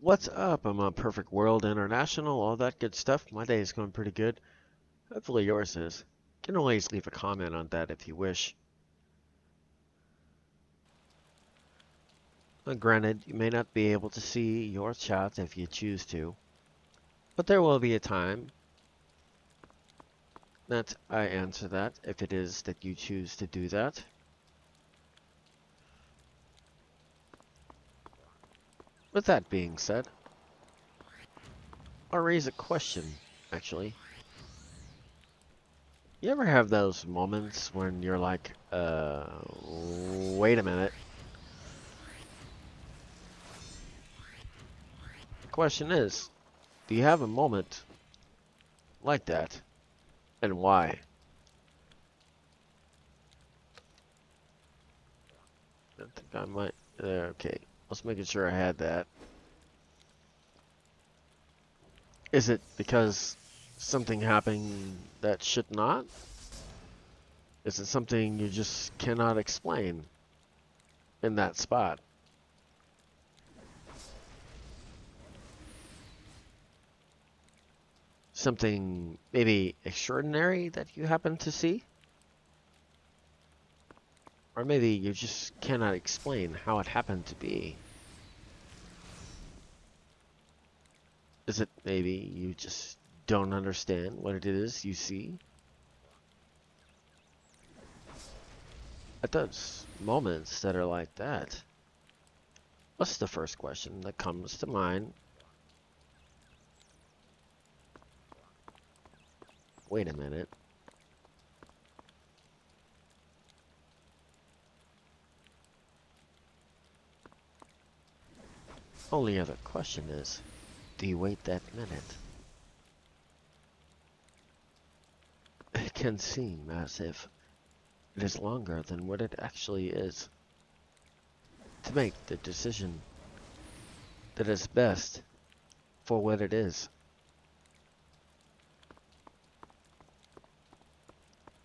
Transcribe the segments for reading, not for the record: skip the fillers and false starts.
What's up? I'm on Perfect World International, all that good stuff. My day is going pretty good. Hopefully yours is. You can always leave a comment on that if you wish. Granted, you may not be able to see your chat if you choose to, but there will be a time that I answer that if it is that you choose to do that. With that being said, I'll raise a question, actually. You ever have those moments when you're like, wait a minute. The question is, do you have a moment like that, and why? I think I might. Okay, let's making sure I had that. Is it because something happened that should not? Is it something you just cannot explain in that spot? Something maybe extraordinary that you happen to see? Or maybe you just cannot explain how it happened to be? Is it maybe you just don't understand what it is you see? At those moments that are like that, what's the first question that comes to mind? Wait a minute. Only other question is, do you wait that minute? It can seem as if it is longer than what it actually is to make the decision that is best for what it is.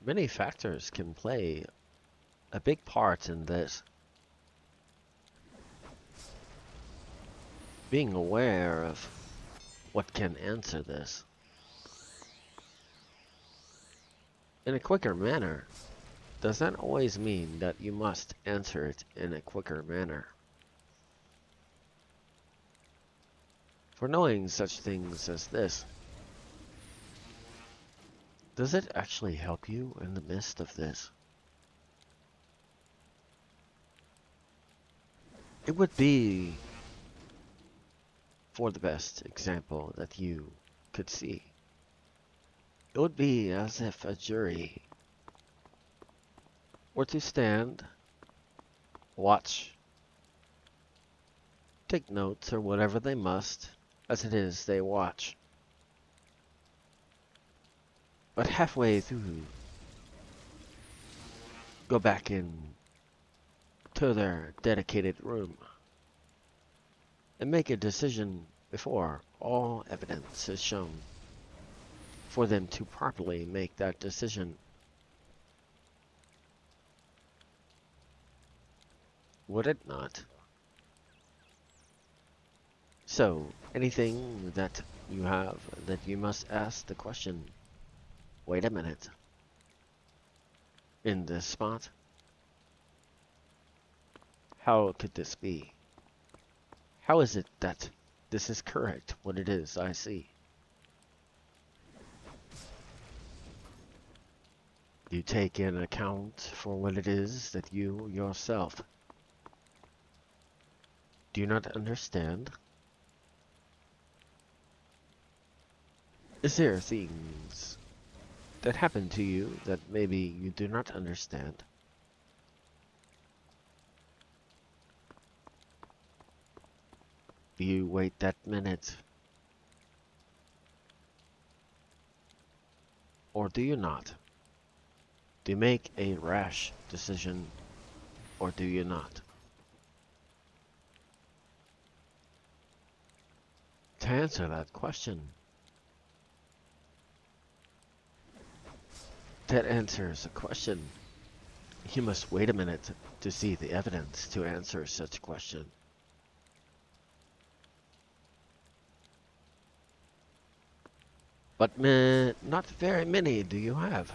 Many factors can play a big part in this. Being aware of what can answer this in a quicker manner does not always mean that you must answer it in a quicker manner. For knowing such things as this, does it actually help you in the midst of this? It would be for the best example that you could see. It would be as if a jury were to stand, watch, take notes or whatever they must, as it is they watch. But halfway through, go back in to their dedicated room and make a decision before all evidence is shown for them to properly make that decision. Would it not? So, anything that you have that you must ask the question, wait a minute, in this spot? How could this be? How is it that this is correct, what it is I see? You take in account for what it is that you yourself do not understand? Is there things that happen to you that maybe you do not understand? Do you wait that minute? Or do you not? Do you make a rash decision, or do you not? To answer that question, that answers a question. You must wait a minute to see the evidence to answer such question. But not very many do you have.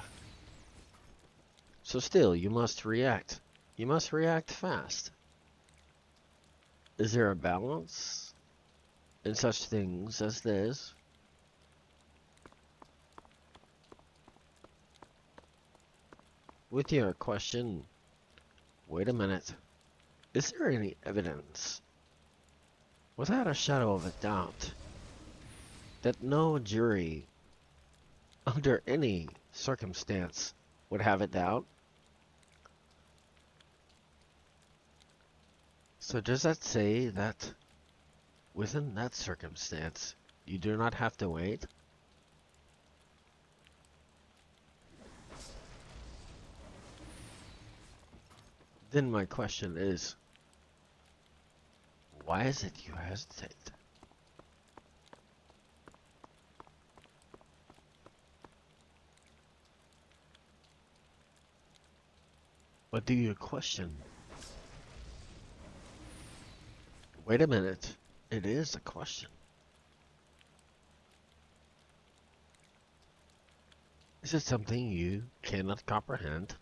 So still, you must react. You must react fast. Is there a balance in such things as this? With your question, wait a minute. Is there any evidence, without a shadow of a doubt, that no jury, under any circumstance, would have it doubt? So does that say that within that circumstance, you do not have to wait? Then my question is, why is it you hesitate? What do you question? Wait a minute. It is a question. Is it something you cannot comprehend?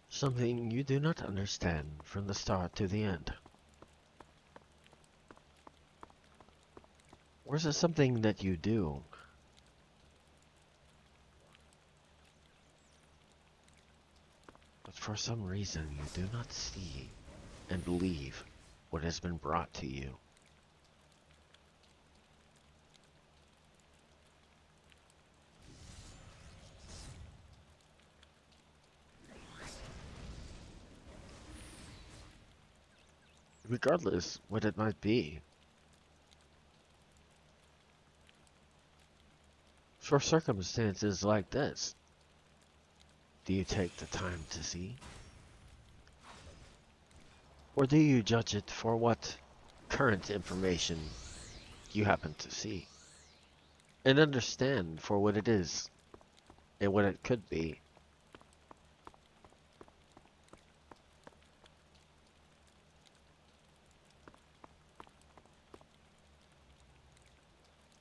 Something you do not understand from the start to the end? Or is it something that you do, but for some reason you do not see and believe what has been brought to you? Regardless what it might be, for circumstances like this, do you take the time to see? Or do you judge it for what current information you happen to see? And understand for what it is and what it could be?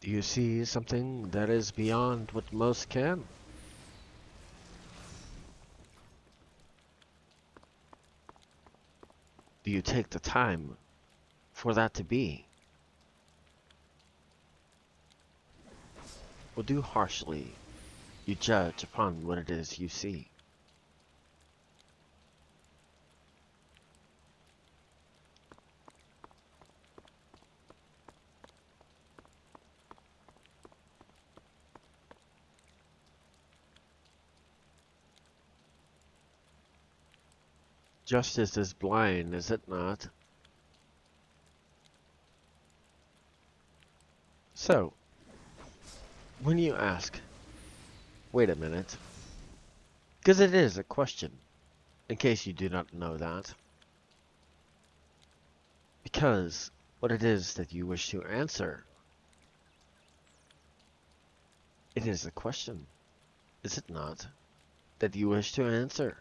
Do you see something that is beyond what most can? Do you take the time for that to be? Or do harshly you judge upon what it is you see? Justice is blind, is it not? So, when you ask, wait a minute, because it is a question, in case you do not know that, because what it is that you wish to answer, it is a question, is it not, that you wish to answer?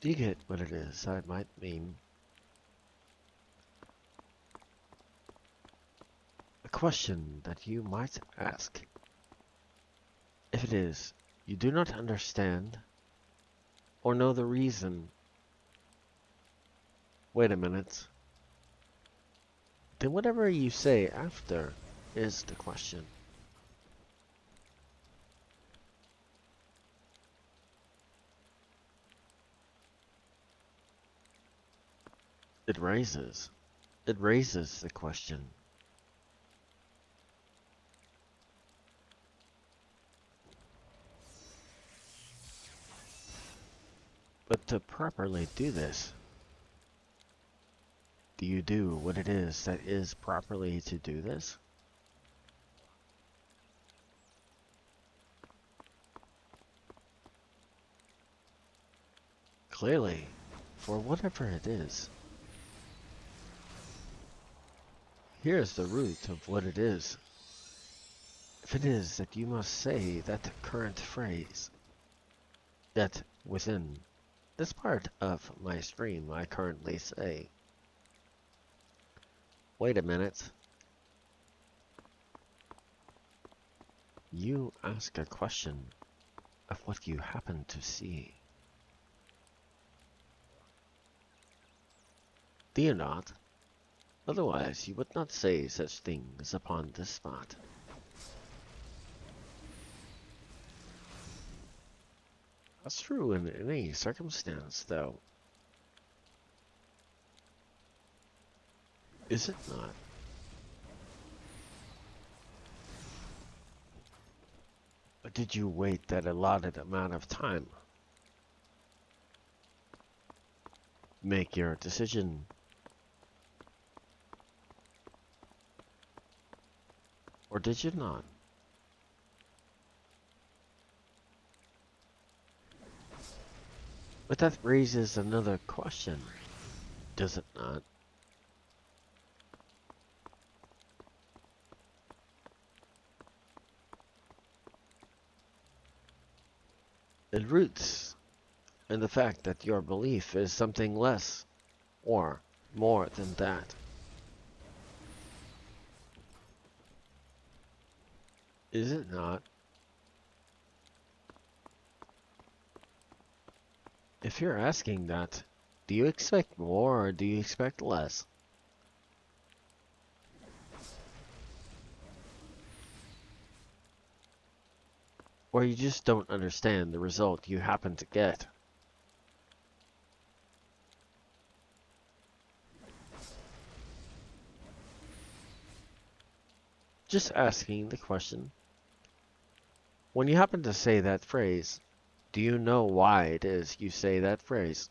Do you get what it is I might mean? A question that you might ask. If it is, you do not understand or know the reason. Wait a minute. Then whatever you say after is the question. It raises. It raises the question. But to properly do this, do you do what it is that is properly to do this? Clearly, for whatever it is, Here's the root of what it is. If it is that you must say that current phrase, that within this part of my stream I currently say, wait a minute, you ask a question of what you happen to see. Do you not? Otherwise you would not say such things upon this spot. That's true in any circumstance, though. Is it not? But did you wait that allotted amount of time? Make your decision. Or did you not? But that raises another question, does it not? It roots in the fact that your belief is something less or more than that. Is it not? If you're asking that, do you expect more or do you expect less? Or you just don't understand the result you happen to get? Just asking the question. When you happen to say that phrase, do you know why it is you say that phrase?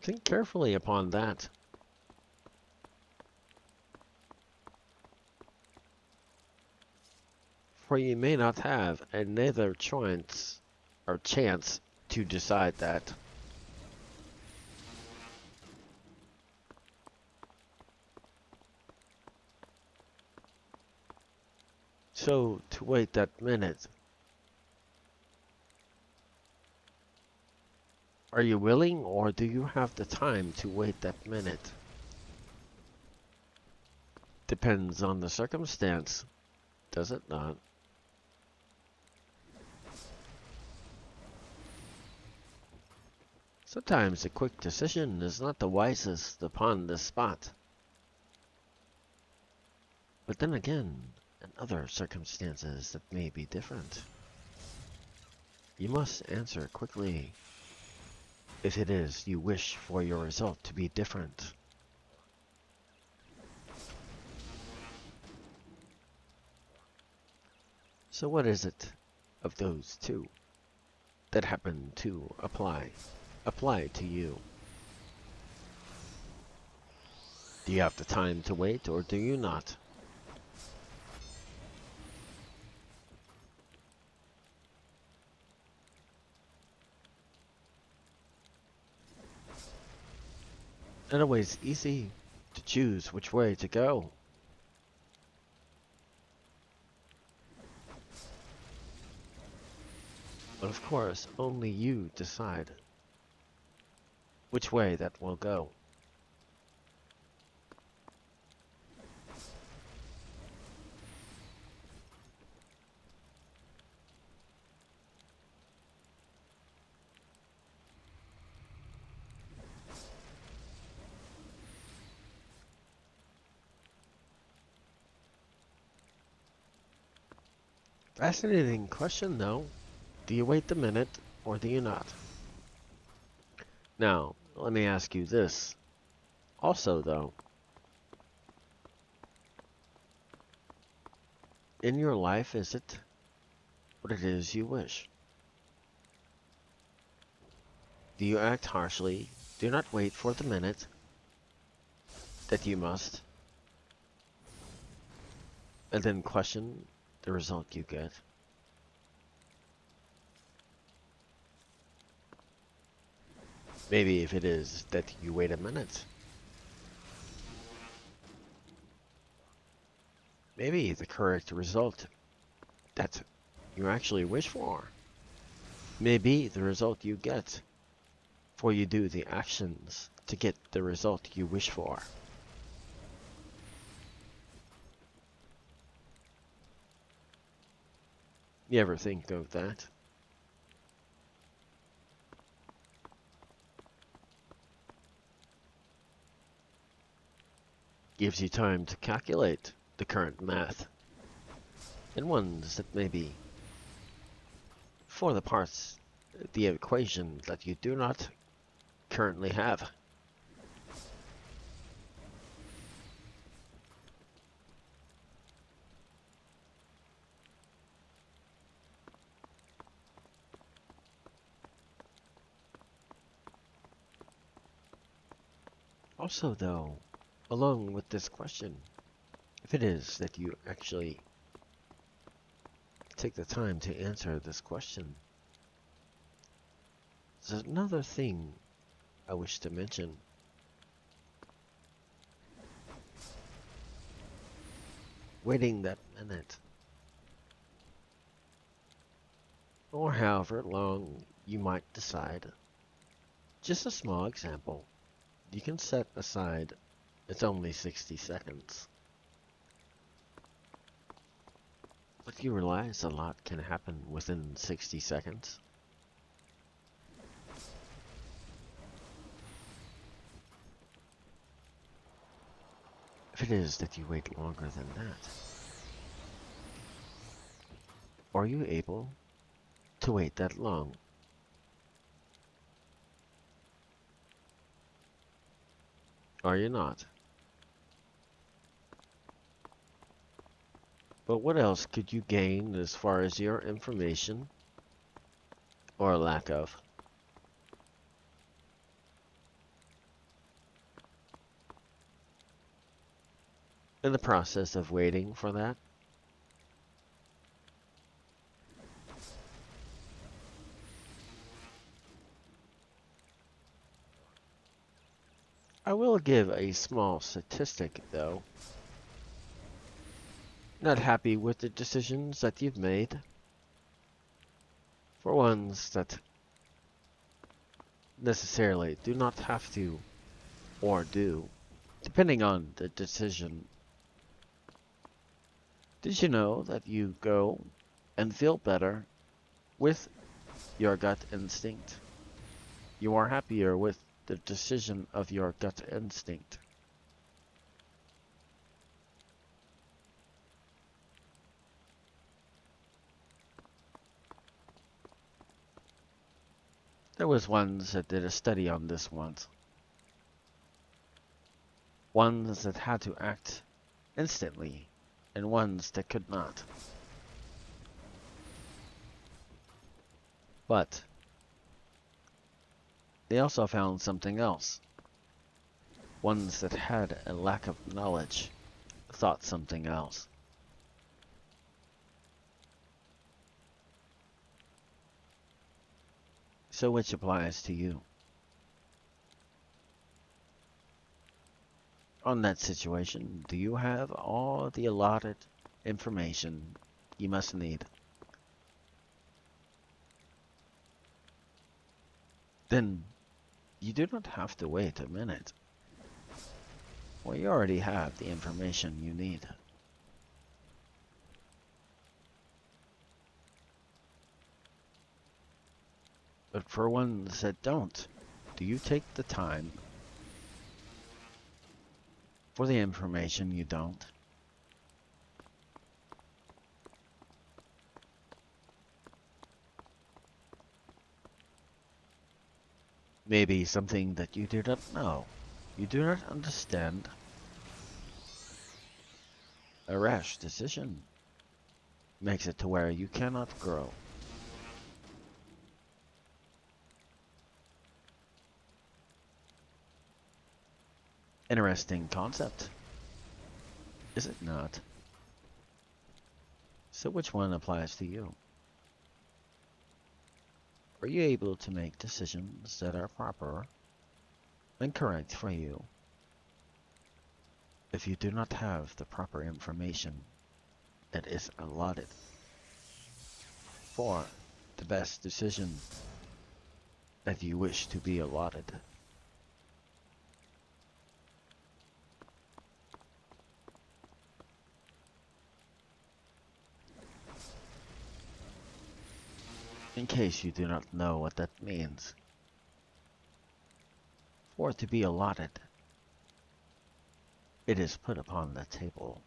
Think carefully upon that. For you may not have another choice or chance to decide that. So, to wait that minute, are you willing or do you have the time to wait that minute? Depends on the circumstance, does it not? Sometimes a quick decision is not the wisest upon the spot. But then again, in other circumstances that may be different, you must answer quickly if it is you wish for your result to be different. So what is it of those two that happen to apply to you? Do you have the time to wait or do you not? Not always easy to choose which way to go. But of course, only you decide which way that will go. Fascinating question though. Do you wait the minute or do you not? Now, let me ask you this. Also though, in your life, is it what it is you wish? Do you act harshly? Do not wait for the minute that you must, and then question the result you get. Maybe if it is that you wait a minute. Maybe the correct result that you actually wish for. Maybe the result you get, for you do the actions to get the result you wish for. You ever think of that? Gives you time to calculate the current math, and ones that may be for the parts the equation that you do not currently have. Also though, along with this question, if it is that you actually take the time to answer this question, there's another thing I wish to mention. Waiting that minute, or however long you might decide. Just a small example. You can set aside it's only 60 seconds. But you realize a lot can happen within 60 seconds. If it is that you wait longer than that, are you able to wait that long? Are you not? But what else could you gain as far as your information, or lack of? In the process of waiting for that? I will give a small statistic though. Not happy with the decisions that you've made? For ones that necessarily do not have to, or do, depending on the decision. Did you know that you go and feel better with your gut instinct? You are happier with the decision of your gut instinct. There was ones that did a study on this once. Ones that had to act instantly, and ones that could not. But they also found something else. Ones that had a lack of knowledge thought something else. So which applies to you? On that situation, do you have all the allotted information you must need? Then you do not have to wait a minute. Well, you already have the information you need. But for ones that don't, do you take the time for the information you don't? Maybe something that you do not know, you do not understand. A rash decision makes it to where you cannot grow. Interesting concept, is it not? So which one applies to you? Are you able to make decisions that are proper incorrect for you if you do not have the proper information that is allotted for the best decision that you wish to be allotted. In case you do not know what that means, for it to be allotted, it is put upon the table.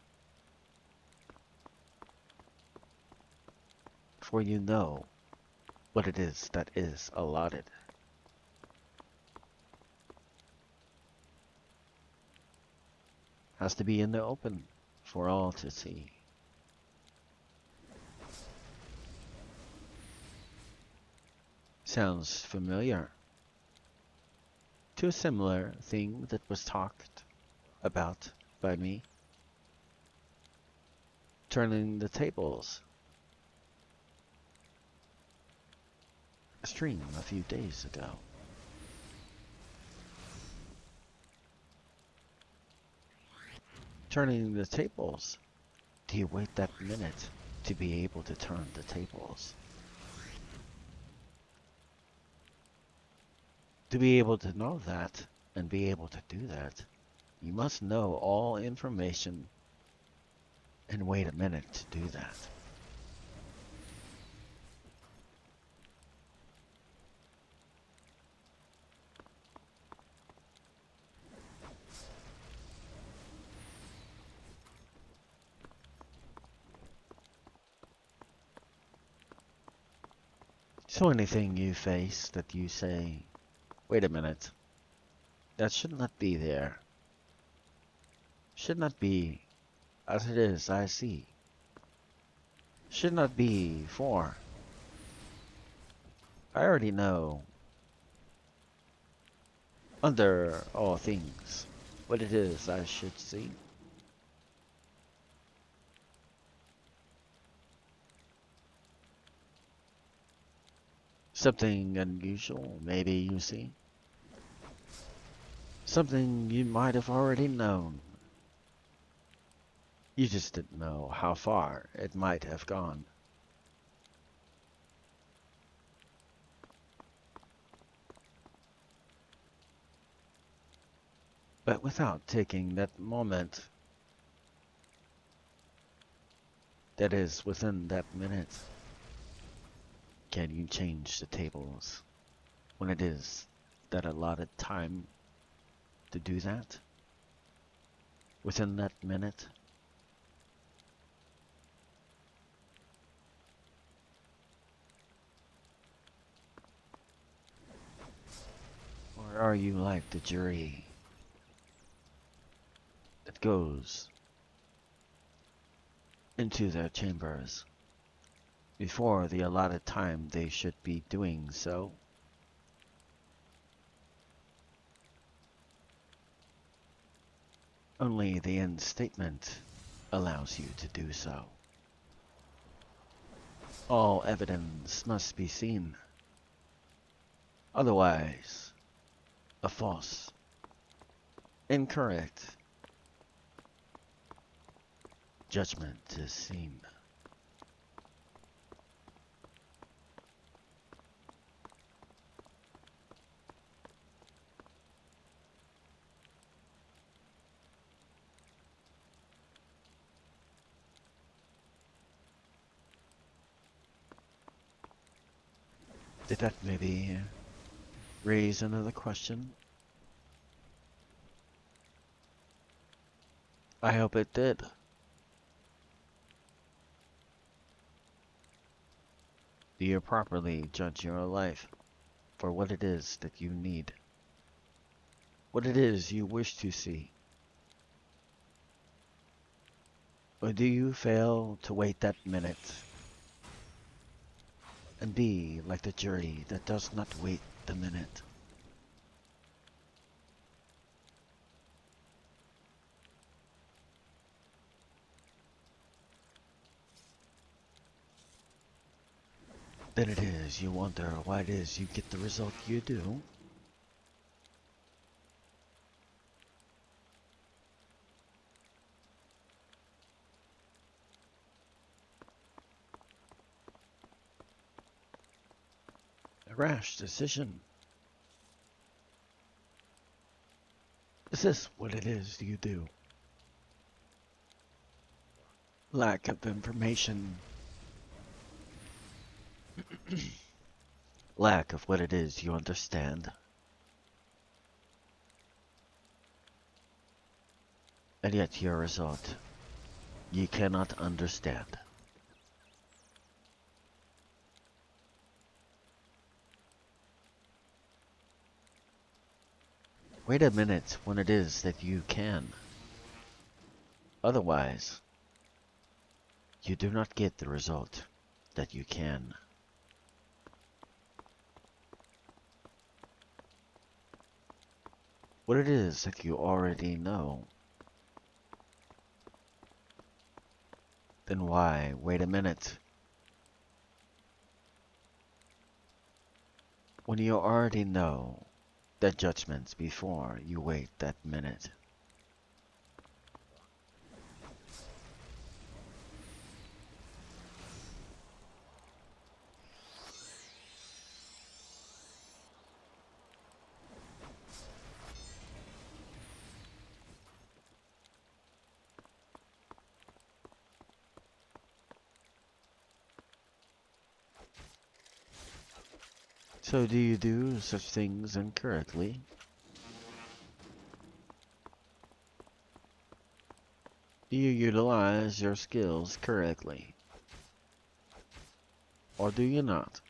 For you know what it is that is allotted. Has to be in the open for all to see. Sounds familiar to a similar thing that was talked about by me. Turning the tables. A stream a few days ago. Turning the tables. Do you wait that minute to be able to turn the tables? To be able to know that and be able to do that, you must know all information and wait a minute to do that. So anything you face that you say, wait a minute, that should not be there. Should not be as it is, I see. Should not be for. I already know, under all things, what it is I should see. Something unusual, maybe you see. Something you might have already known. You just didn't know how far it might have gone. But without taking that moment that is within that minute, can you change the tables when it is that allotted time to do that? Within that minute? Or are you like the jury that goes into their chambers before the allotted time they should be doing so? Only the end statement allows you to do so. All evidence must be seen. Otherwise, a false, incorrect judgment is seen. Did that maybe raise another question? I hope it did. Do you properly judge your life for what it is that you need? What it is you wish to see? Or do you fail to wait that minute and be like the jury that does not wait the minute? Then it is you wonder why it is you get the result you do. Rash decision. Is this what it is you do? Lack of information. Lack of what it is you understand. And yet your result, you cannot understand. Wait a minute when it is that you can. Otherwise, you do not get the result that you can. What it is that you already know. Then why wait a minute? When you already know the judgments before you wait that minute. So do you do such things incorrectly? Do you utilize your skills correctly? Or do you not?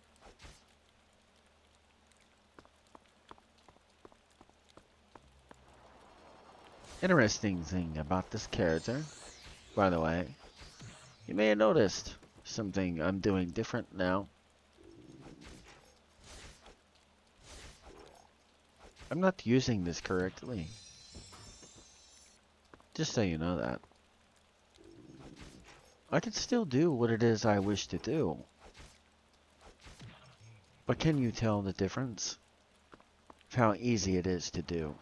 Interesting thing about this character, by the way, you may have noticed something I'm doing different now. I'm not using this correctly. Just so you know that. I can still do what it is I wish to do. But can you tell the difference? Of how easy it is to do.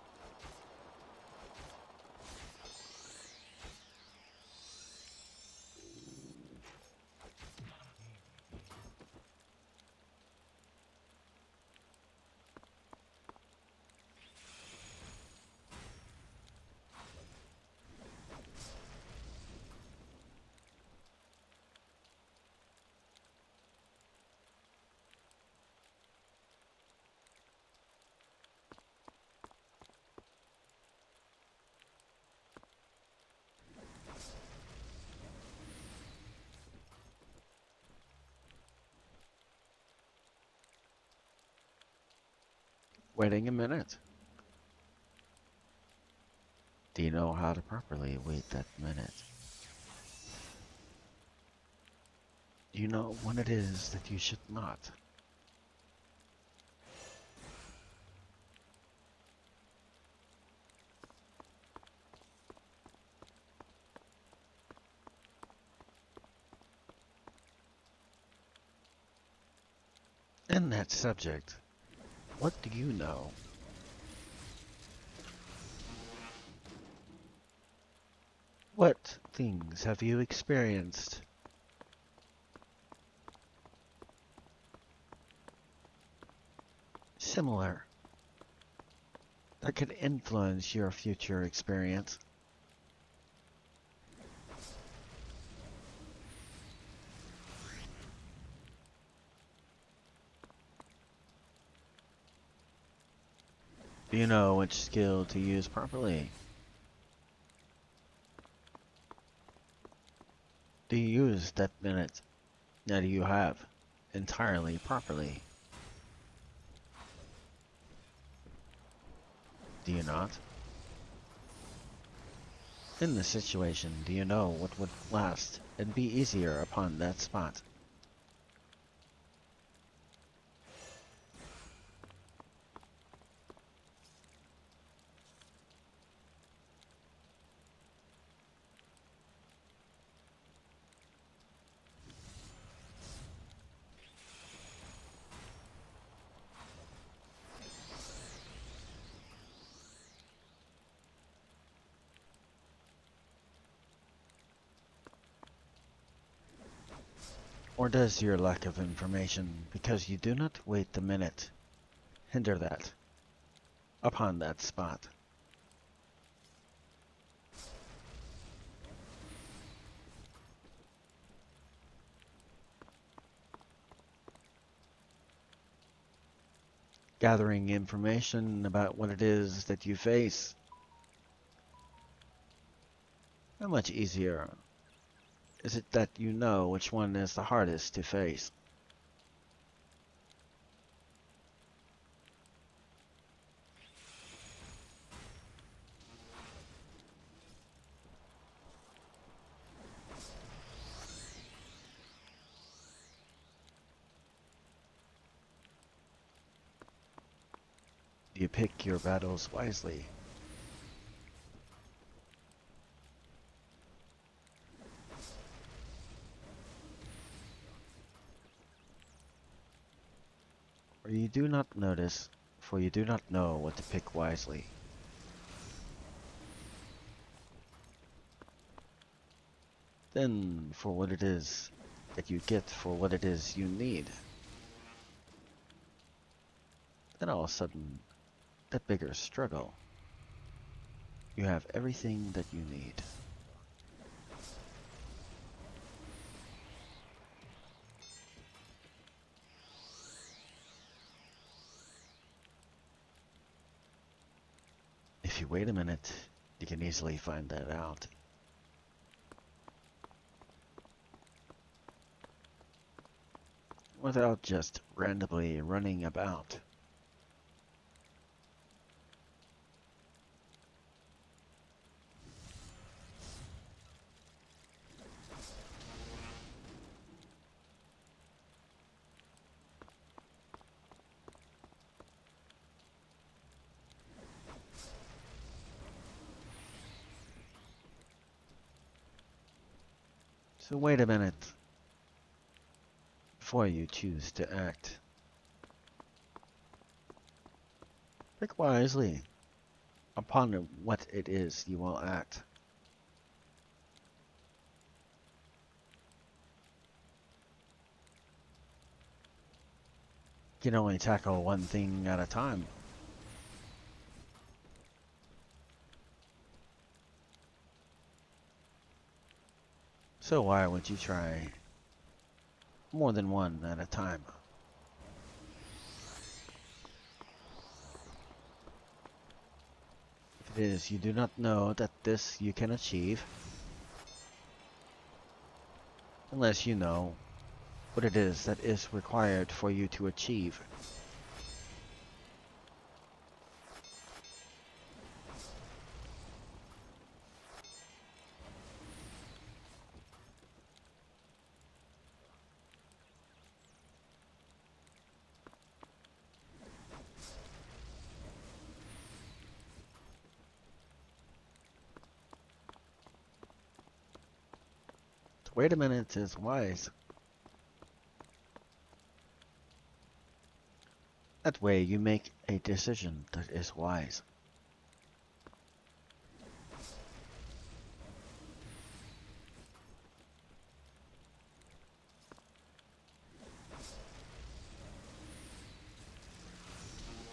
Waiting a minute. Do you know how to properly wait that minute? Do you know when it is that you should not? In that subject, what do you know? What things have you experienced? Similar, that could influence your future experience. Do you know which skill to use properly? Do you use that minute that you have entirely properly? Do you not? In this situation, do you know what would last and be easier upon that spot? Or does your lack of information, because you do not wait the minute, hinder that, upon that spot? Gathering information about what it is that you face. How much easier is it that you know which one is the hardest to face? Do you pick your battles wisely? Or you do not notice, for you do not know what to pick wisely? Then, for what it is that you get for what it is you need, then all of a sudden, that bigger struggle. You have everything that you need. If you wait a minute, you can easily find that out. Without just randomly running about. So wait a minute before you choose to act. Pick wisely upon what it is you will act. You can only tackle one thing at a time. So why would you try more than one at a time? If it is you do not know that this you can achieve, unless you know what it is that is required for you to achieve. To wait a minute is wise. That way you make a decision that is wise.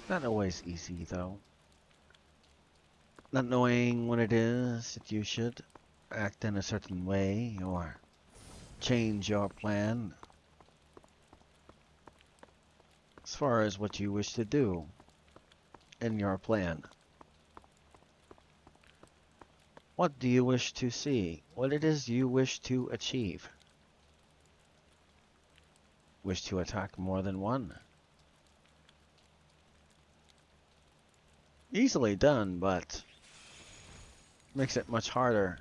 Not always easy though. Not knowing what it is that you should act in a certain way or change your plan as far as what you wish to do in your plan. What do you wish to see? What it is you wish to achieve? Wish to attack more than one? Easily done, but makes it much harder.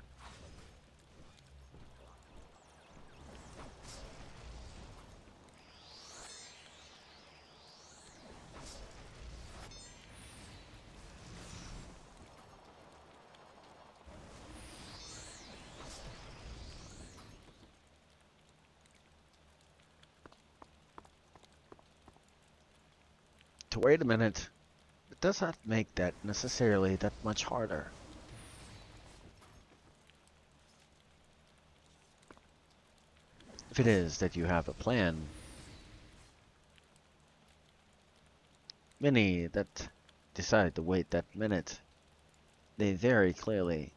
To wait a minute, it does not make that necessarily that much harder. If it is that you have a plan, many that decide to wait that minute, they very clearly,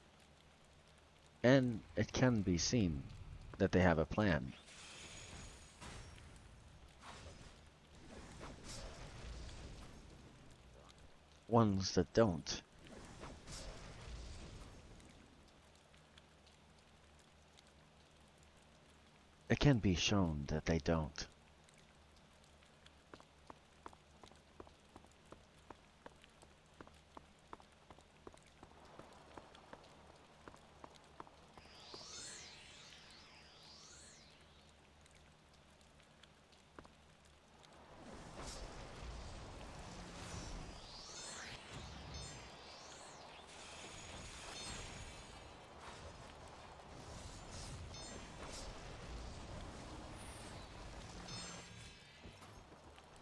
and it can be seen, that they have a plan. Ones that don't, it can be shown that they don't.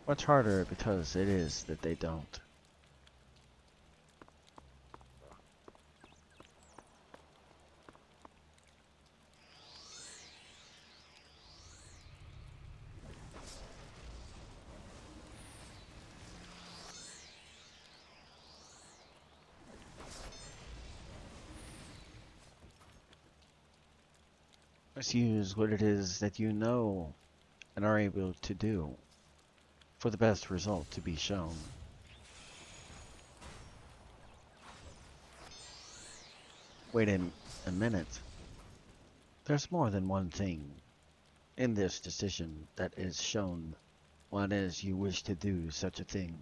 Much harder because it is that they don't. Let's use what it is that you know and are able to do for the best result to be shown. Wait a minute. There's more than one thing in this decision that is shown when as you wish to do such a thing.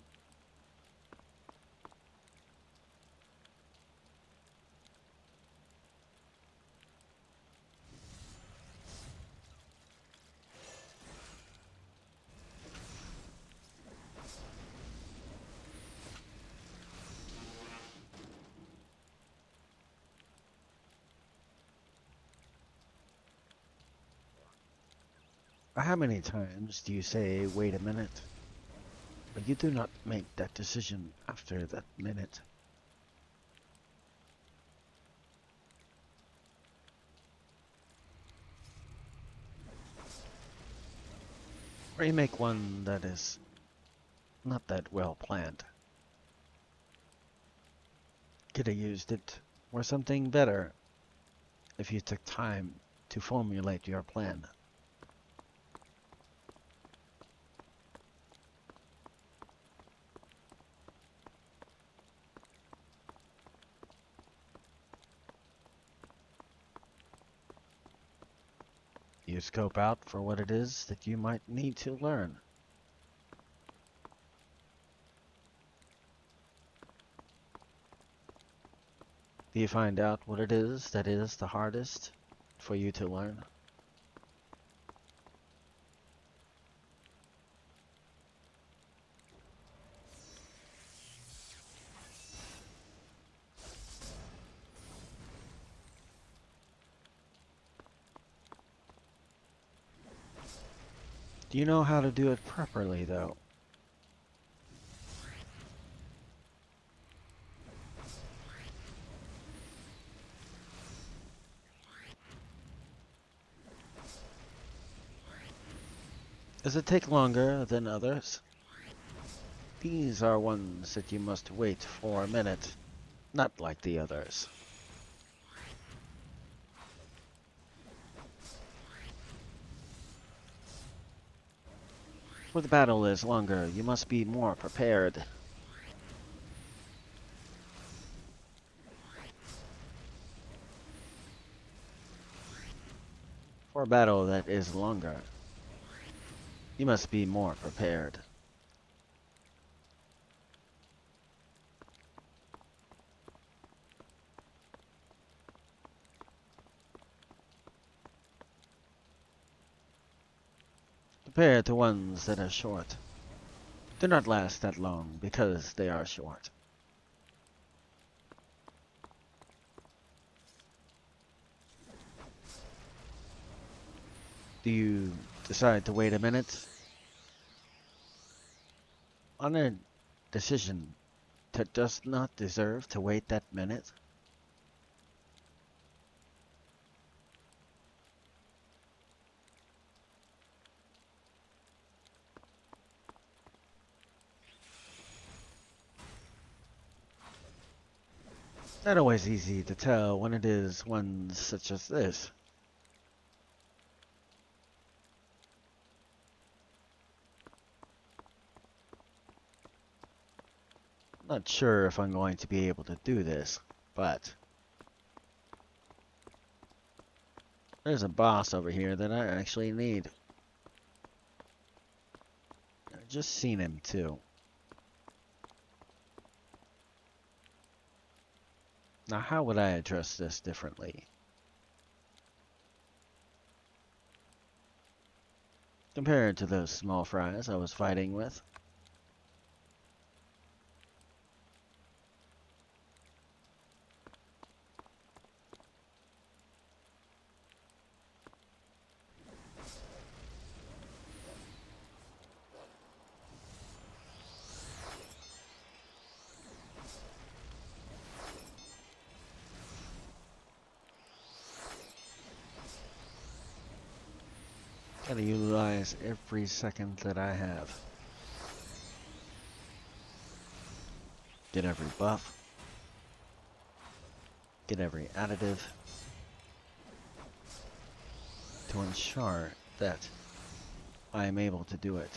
How many times do you say, wait a minute, but you do not make that decision after that minute? Or you make one that is not that well planned. Could have used it for something better if you took time to formulate your plan. You scope out for what it is that you might need to learn. Do you find out what it is that is the hardest for you to learn? Do you know how to do it properly, though? Does it take longer than others? These are ones that you must wait for a minute, not like the others. For the battle is longer, you must be more prepared. For a battle that is longer, you must be more prepared. Compared to ones that are short, do not last that long because they are short. Do you decide to wait a minute on a decision that does not deserve to wait that minute? Not always easy to tell when it is one such as this. Not sure if I'm going to be able to do this, but there's a boss over here that I actually need. I've just seen him too. Now how would I address this differently? Compared to those small fries I was fighting with. Gotta utilize every second that I have. Get every buff. Get every additive. To ensure that I am able to do it.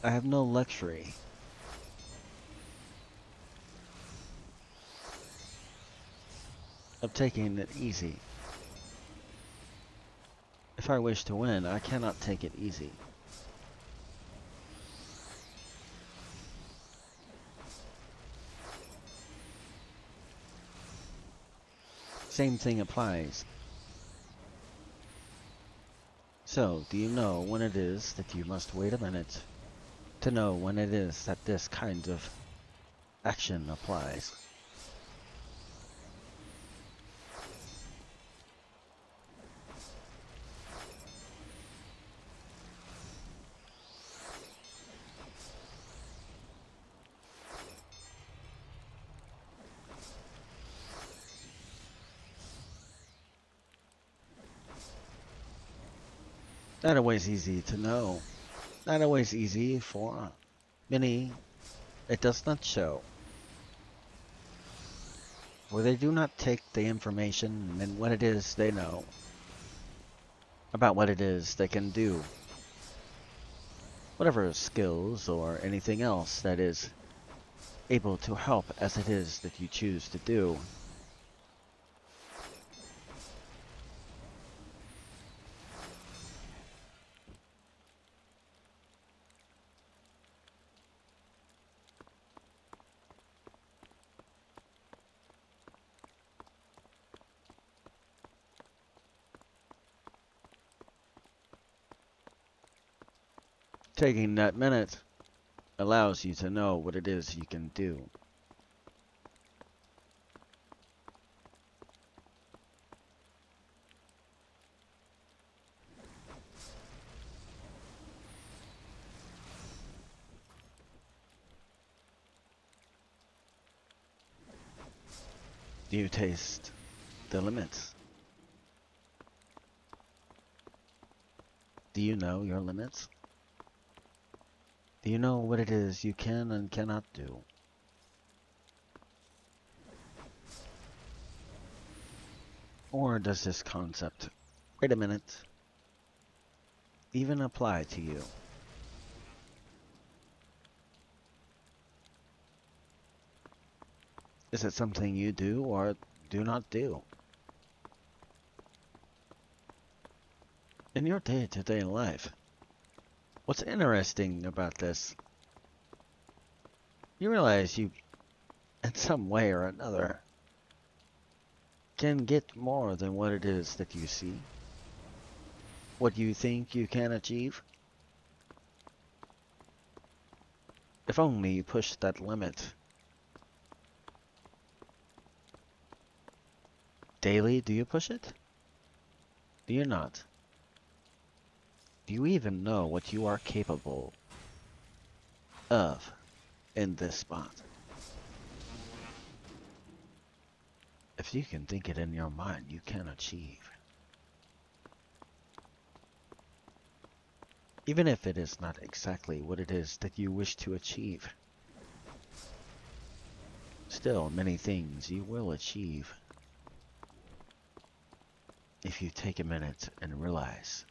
I have no luxury of taking it easy. If I wish to win, I cannot take it easy. Same thing applies. So, do you know when it is that you must wait a minute to know when it is that this kind of action applies? Not always easy to know. Not always easy for many. It does not show. For they do not take the information and what it is they know about what it is they can do. Whatever skills or anything else that is able to help as it is that you choose to do. Taking that minute allows you to know what it is you can do. Do you taste the limits? Do you know your limits? Do you know what it is you can and cannot do? Or does this concept, wait a minute, even apply to you? Is it something you do or do not do? In your day-to-day life, what's interesting about this, you realize you, in some way or another, can get more than what it is that you see, what you think you can achieve. If only you push that limit. Daily, do you push it? Do you not? Do you even know what you are capable of in this spot? If you can think it in your mind, you can achieve. even if it is not exactly what it is that you wish to achieve. Still, many things you will achieve if you take a minute and realize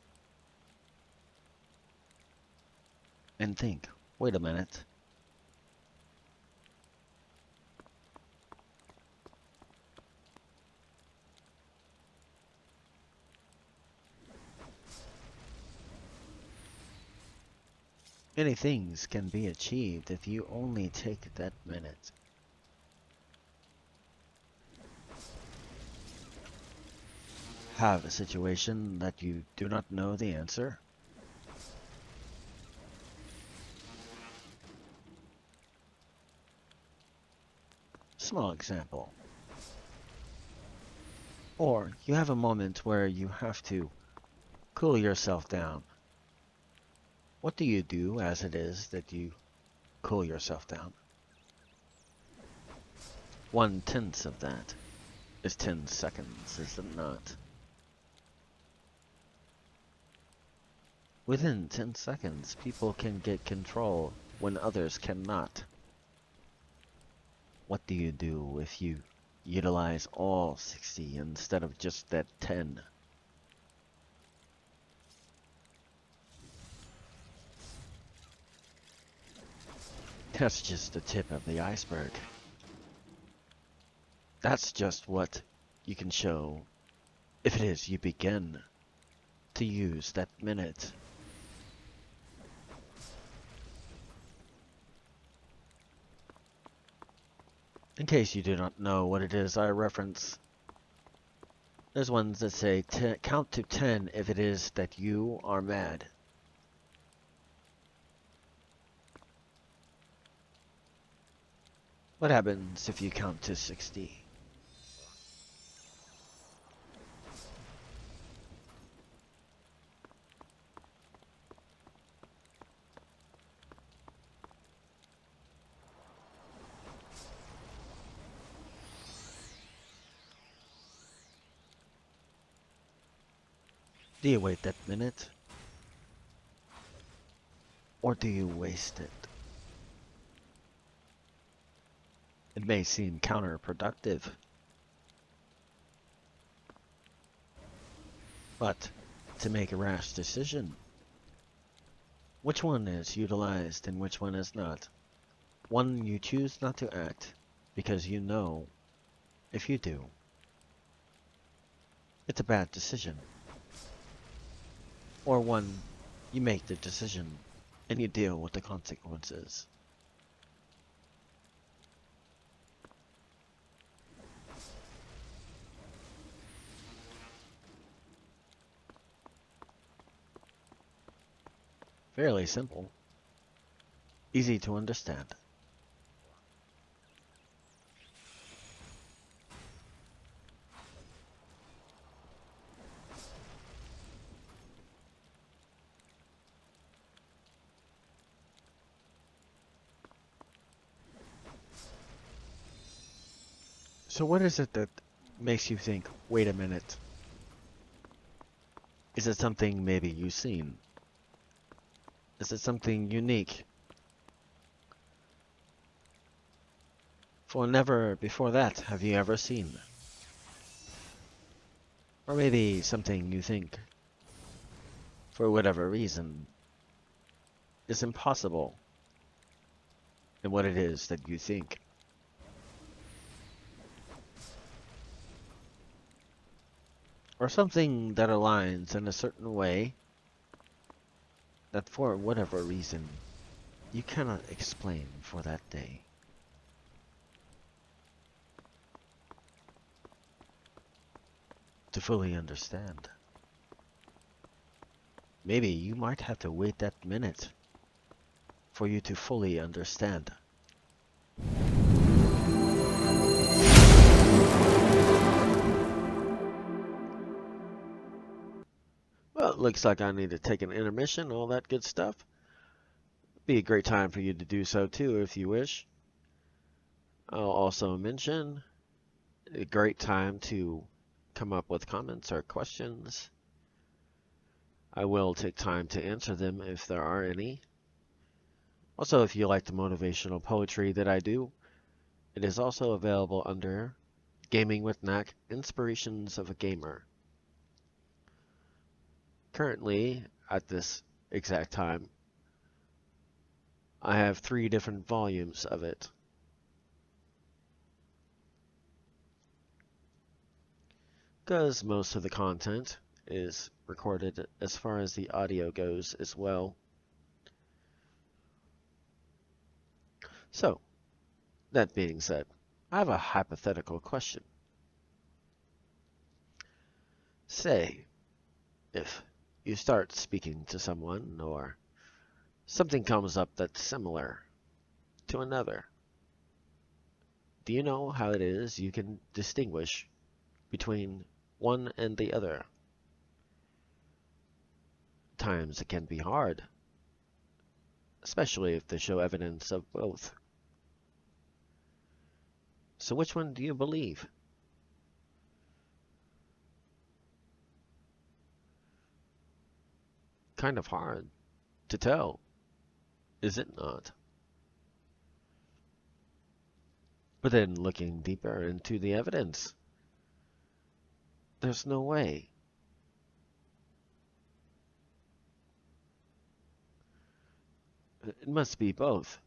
and think, wait a minute. Many things can be achieved if you only take that minute. Have a situation that you do not know the answer? Small example. Or you have a moment where you have to cool yourself down. What do you do as it is that you cool yourself down? 1/10 of that is 10 seconds, is it not? Within 10 seconds, people can get control when others cannot. What do you do if you utilize all 60 instead of just that 10? That's just the tip of the iceberg. That's just what you can show if it is you begin to use that minute. In case you do not know what it is I reference, there's ones that say count to 10 if it is that you are mad. What happens if you count to 60? Do you wait that minute? Or do you waste it? It may seem counterproductive, but to make a rash decision, which one is utilized and which one is not? One you choose not to act because you know if you do, it's a bad decision. Or one you make the decision and you deal with the consequences. Fairly simple. Easy to understand. So what is it that makes you think, wait a minute? Is it something maybe you've seen? Is it something unique? For never before that have you ever seen? Or maybe something you think, for whatever reason, is impossible in what it is that you think. Or something that aligns in a certain way that for whatever reason you cannot explain for that day. To fully understand. Maybe you might have to wait that minute for you to fully understand. Well, it looks like I need to take an intermission, all that good stuff. Be a great time for you to do so too if you wish. I'll also mention a great time to come up with comments or questions. I will take time to answer them if there are any. Also, if you like the motivational poetry that I do, it is also available under Gaming with Knack Inspirations of a Gamer. Currently, at this exact time, I have 3 different volumes of it. Because most of the content is recorded as far as the audio goes as well. So, that being said, I have a hypothetical question. Say, if you start speaking to someone or something comes up that's similar to another, do you know how it is you can distinguish between one and the other? Times it can be hard, especially if they show evidence of both. So which one do you believe? Kind of hard to tell, is it not? But then looking deeper into the evidence, there's no way. It must be both.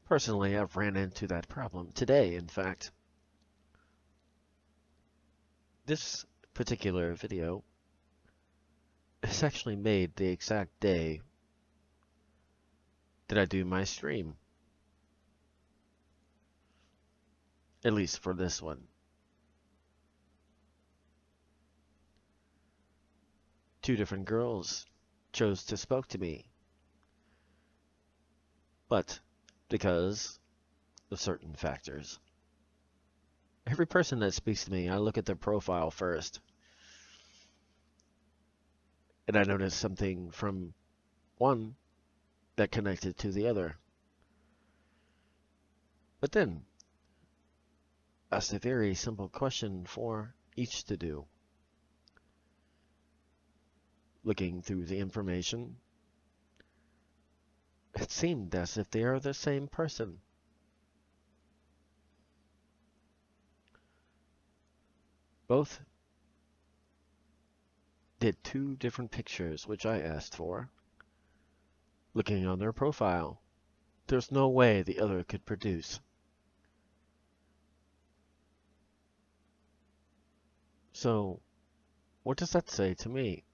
Personally, I've ran into that problem today, in fact. This particular video is actually made the exact day that I do my stream. At least for this one. 2 different girls chose to spoke to me. But because of certain factors. Every person that speaks to me, I look at their profile first. And I notice something from one that connected to the other. But then, asked a very simple question for each to do. Looking through the information, it seemed as if they are the same person. Both did 2 different pictures, which I asked for. Looking on their profile, there's no way the other could produce. So, what does that say to me?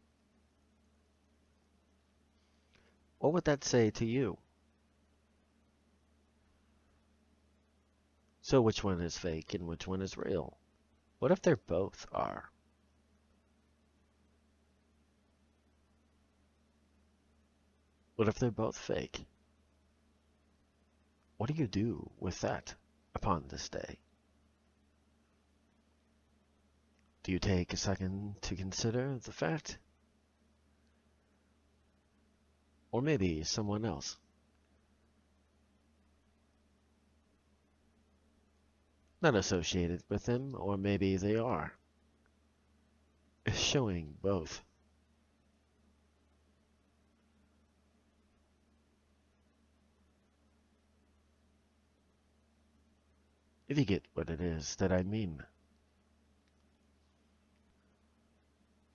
What would that say to you? So which one is fake and which one is real? What if they both are? What if they're both fake? What do you do with that upon this day? Do you take a second to consider the fact? Or maybe someone else? Not associated with them, or maybe they are. Is showing both. If you get what it is that I mean.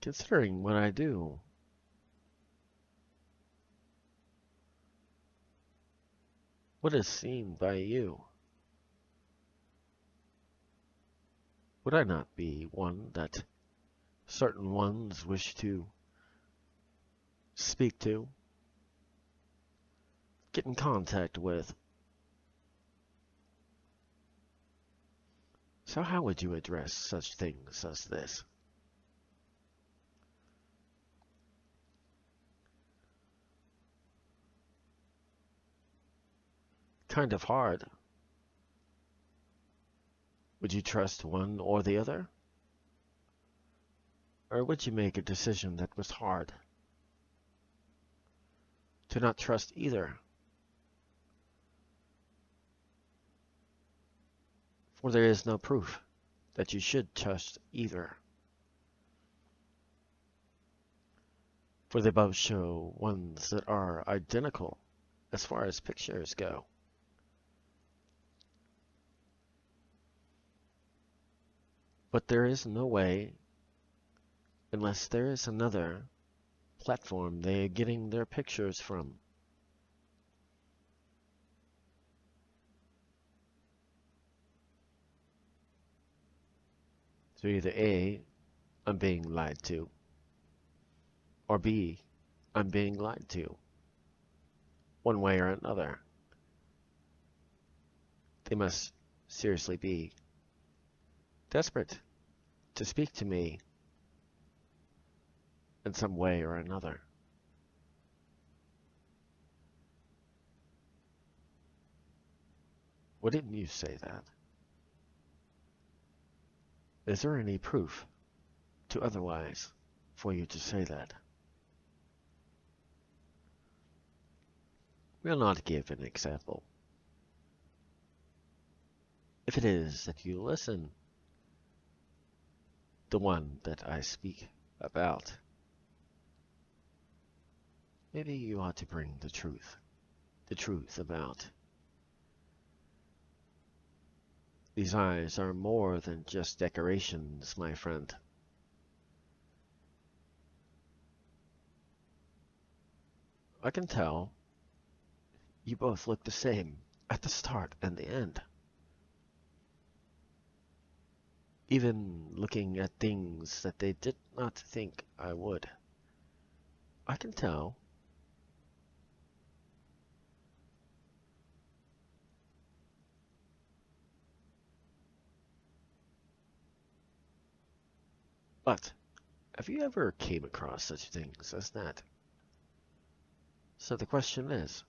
Considering what I do, what is seen by you? Would I not be one that certain ones wish to speak to, get in contact with? So how would you address such things as this? Kind of hard. Would you trust one or the other? Or would you make a decision that was hard? To not trust either? For there is no proof that you should trust either. For they both show ones that are identical as far as pictures go. But there is no way, unless there is another platform they are getting their pictures from. So either A, I'm being lied to, or B, I'm being lied to. One way or another. They must seriously be desperate to speak to me in some way or another. Why didn't you say that? Is there any proof to otherwise for you to say that? We'll not give an example. If it is that you listen, the one that I speak about, maybe you ought to bring the truth about. These eyes are more than just decorations, my friend. I can tell you both look the same at the start and the end. Even looking at things that they did not think I would. I can tell. But have you ever came across such things as that? So the question is,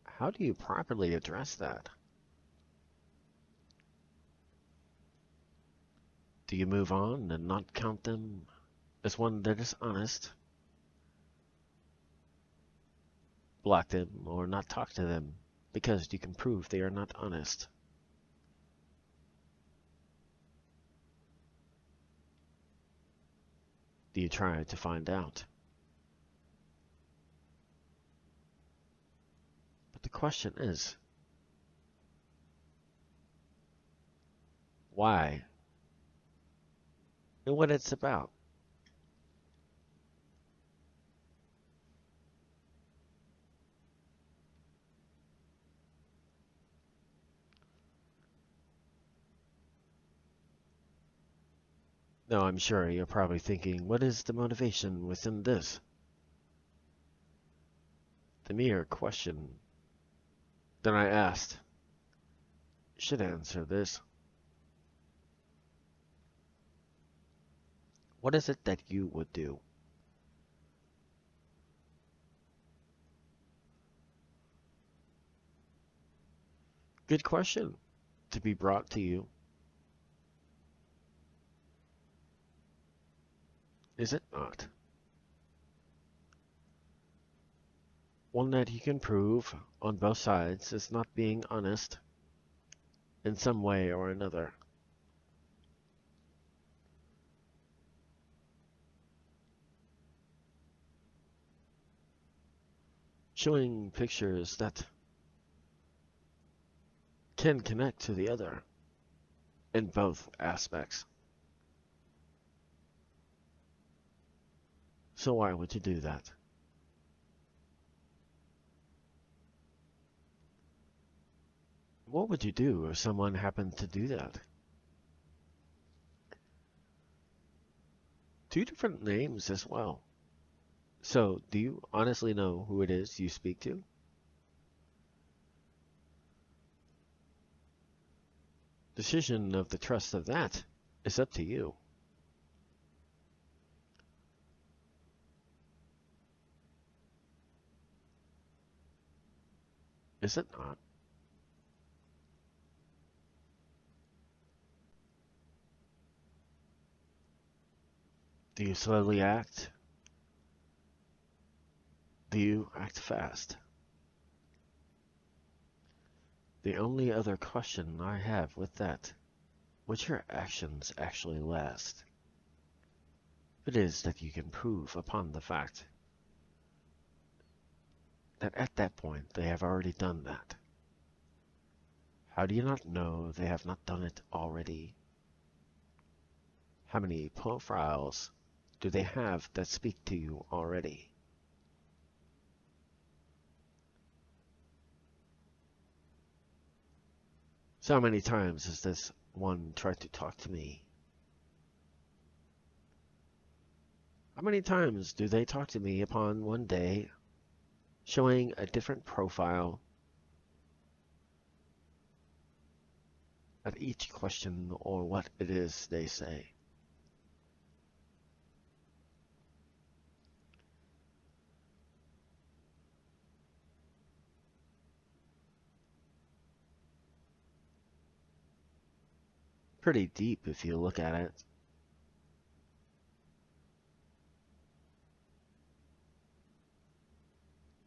how do you properly address that? Do you move on and not count them as one that is honest? Block them or not talk to them because you can prove they are not honest? Do you try to find out? But the question is, why and what it's about? Now, I'm sure you're probably thinking, what is the motivation within this? The mere question that I asked should answer this. What is it that you would do? Good question to be brought to you. Is it not? One that you can prove on both sides is not being honest in some way or another. Showing pictures that can connect to the other in both aspects. So why would you do that? What would you do if someone happened to do that? Two different names as well. So, do you honestly know who it is you speak to? Decision of the trust of that is up to you. Is it not? Do you slowly act? Do you act fast? The only other question I have with that, would your actions actually last? It is that you can prove upon the fact that at that point they have already done that. How do you not know they have not done it already? How many profiles do they have that speak to you already? So many times has this one tried to talk to me? How many times do they talk to me upon one day, showing a different profile at each question or what it is they say? Pretty deep if you look at it.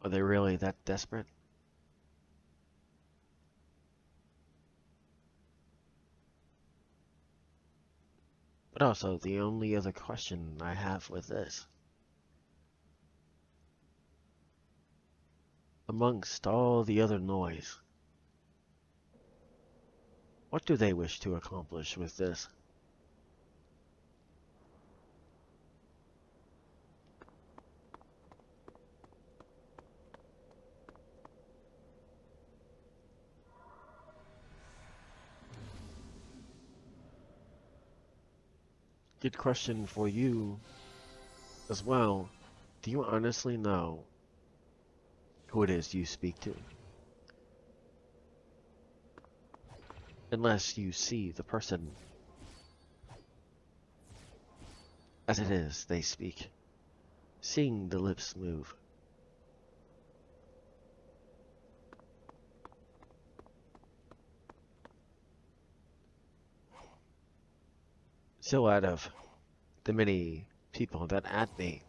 Are they really that desperate? But also, the only other question I have with this, amongst all the other noise, what do they wish to accomplish with this? Good question for you as well. Do you honestly know who it is you speak to? Unless you see the person as it is they speak, seeing the lips move. So out of the many people that add me,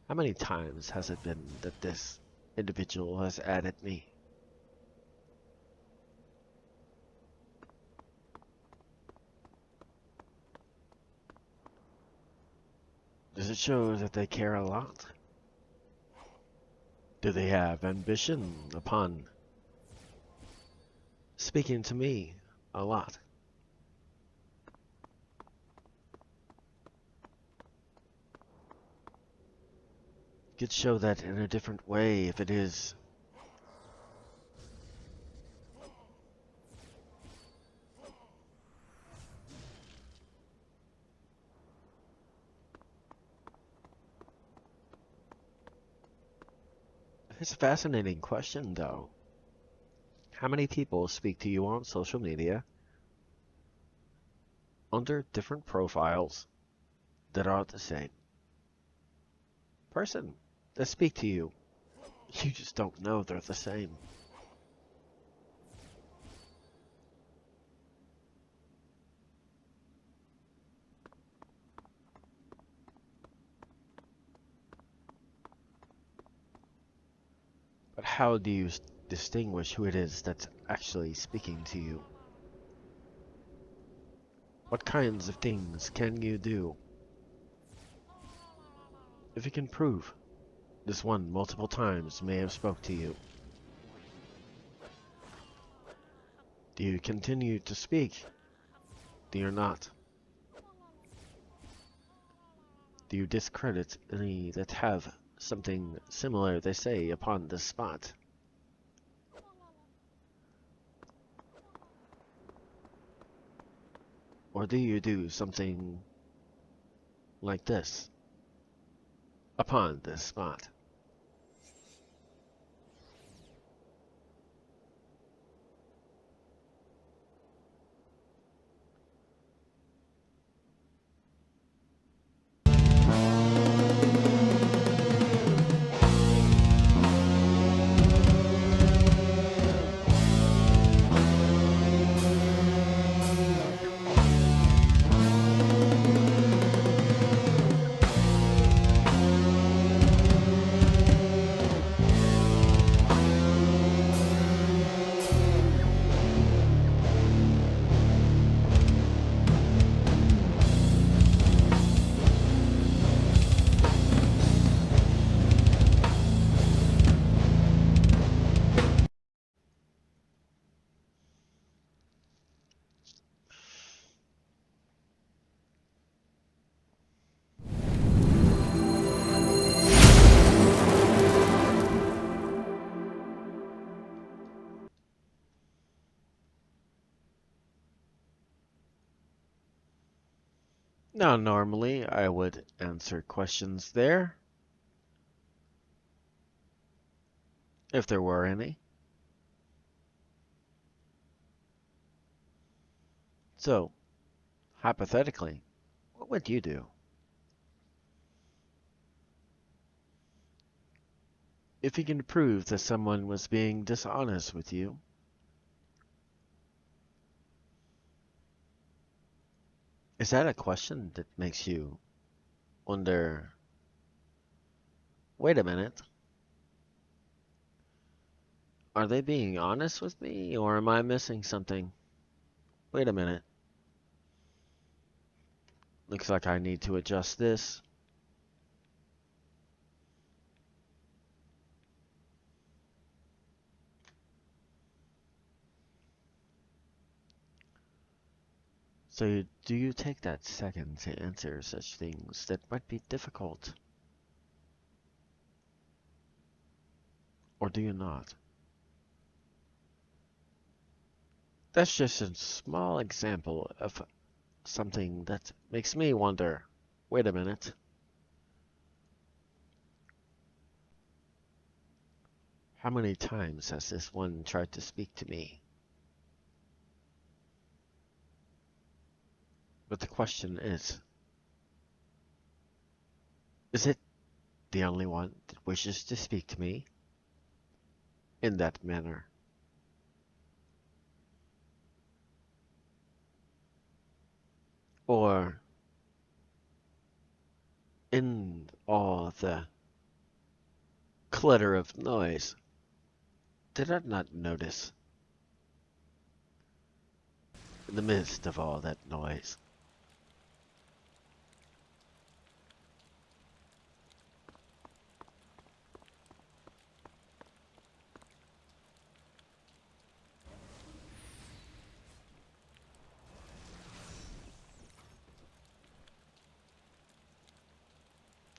how many times has it been that this individual has added me? Does it show that they care a lot? Do they have ambition upon speaking to me a lot? Could show that in a different way if it is. It's a fascinating question, though. How many people speak to you on social media under different profiles that are the same person that speak to you? You just don't know they're the same. But how do you distinguish who it is that's actually speaking to you? What kinds of things can you do? If you can prove this one multiple times may have spoke to you, do you continue to speak? Do you not? Do you discredit any that have something similar they say upon this spot? Or do you do something like this upon this spot? Now, normally I would answer questions there, if there were any. So, hypothetically, what would you do? If you can prove that someone was being dishonest with you, is that a question that makes you wonder, wait a minute, are they being honest with me or am I missing something? Wait a minute, looks like I need to adjust this. So, do you take that second to answer such things that might be difficult? Or do you not? That's just a small example of something that makes me wonder, wait a minute, how many times has this one tried to speak to me? But the question is it the only one that wishes to speak to me in that manner? Or in all the clutter of noise, did I not notice, in the midst of all that noise,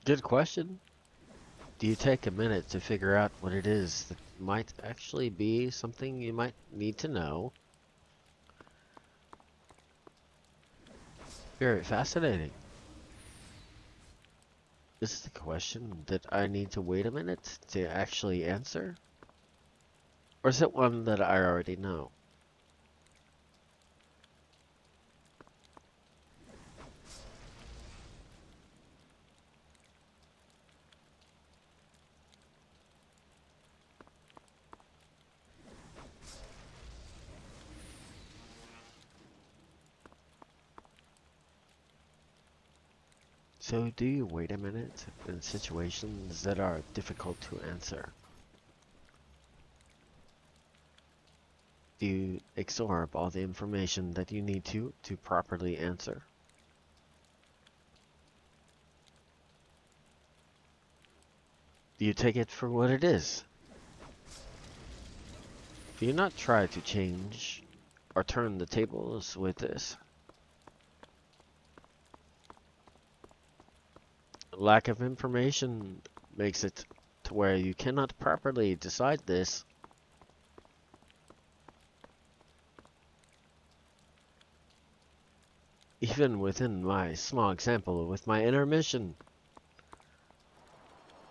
good question. Do you take a minute to figure out what it is that might actually be something you might need to know? Very fascinating. Is the question that I need to wait a minute to actually answer? Or is it one that I already know? So do you wait a minute in situations that are difficult to answer? Do you absorb all the information that you need to properly answer? Do you take it for what it is? Do you not try to change or turn the tables with this? Lack of information makes it to where you cannot properly decide this. Even within my small example with my intermission,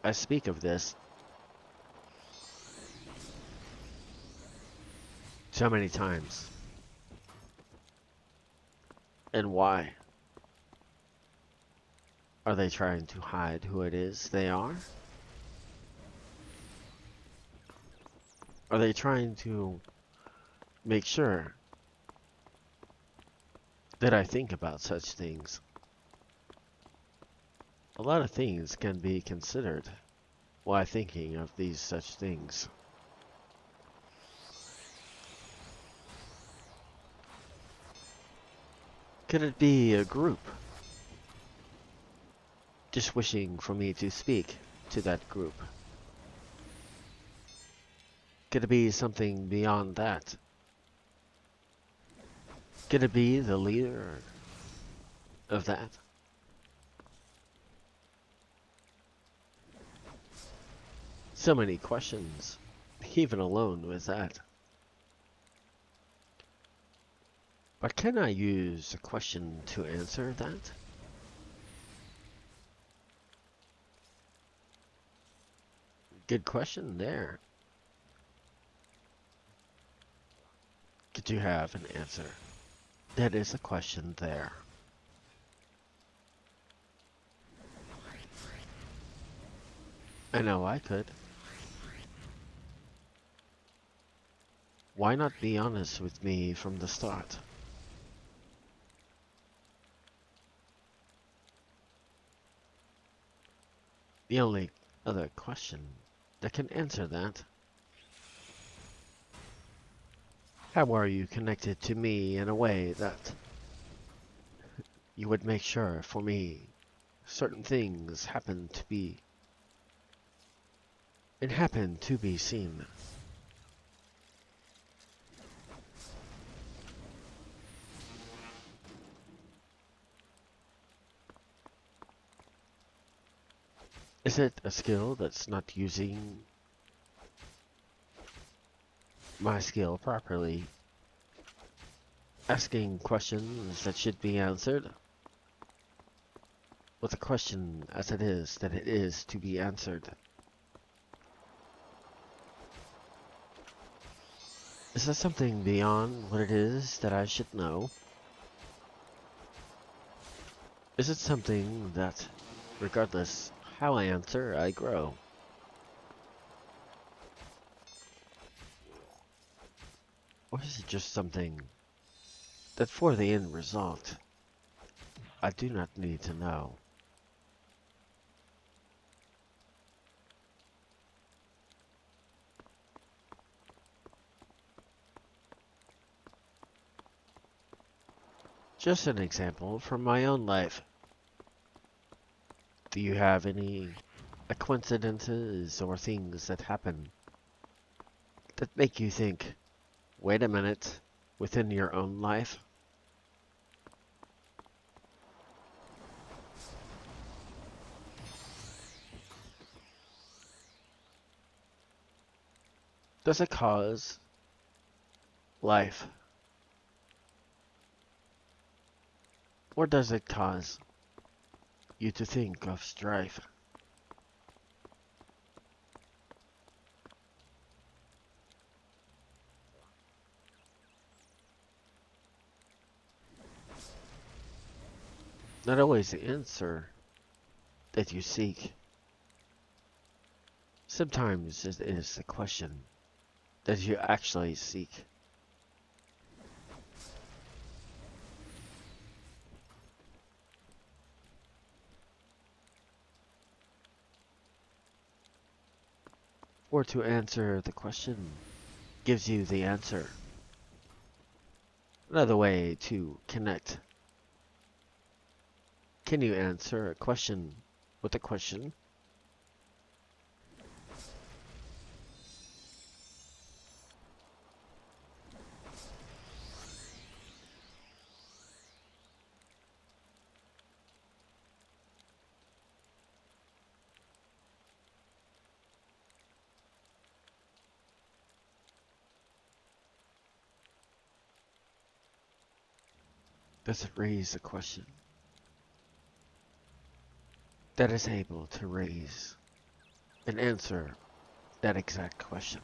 I speak of this so many times. And why? Are they trying to hide who it is they are? Are they trying to make sure that I think about such things? A lot of things can be considered while thinking of these such things. Could it be a group just wishing for me to speak to that group? Could it be something beyond that? Could it be the leader of that? So many questions, even alone with that. But can I use a question to answer that? Good question there. Did you have an answer? That is a question there. I know I could. Why not be honest with me from the start? The only other question that can answer that. How are you connected to me in a way that you would make sure for me certain things happen to be seen? Is it a skill that's not using my skill properly? Asking questions that should be answered with a question as it is that it is to be answered. Is there something beyond what it is that I should know? Is it something that, regardless how I answer, I grow? Or is it just something that for the end result, I do not need to know? Just an example from my own life. Do you have any coincidences or things that happen that make you think, wait a minute, within your own life? Does it cause life? Or does it cause you to think of strife? Not always the answer that you seek. Sometimes it is the question that you actually seek. Or to answer the question gives you the answer. Another way to connect. Can you answer a question with a question? Does it raise a question that is able to raise and answer that exact question?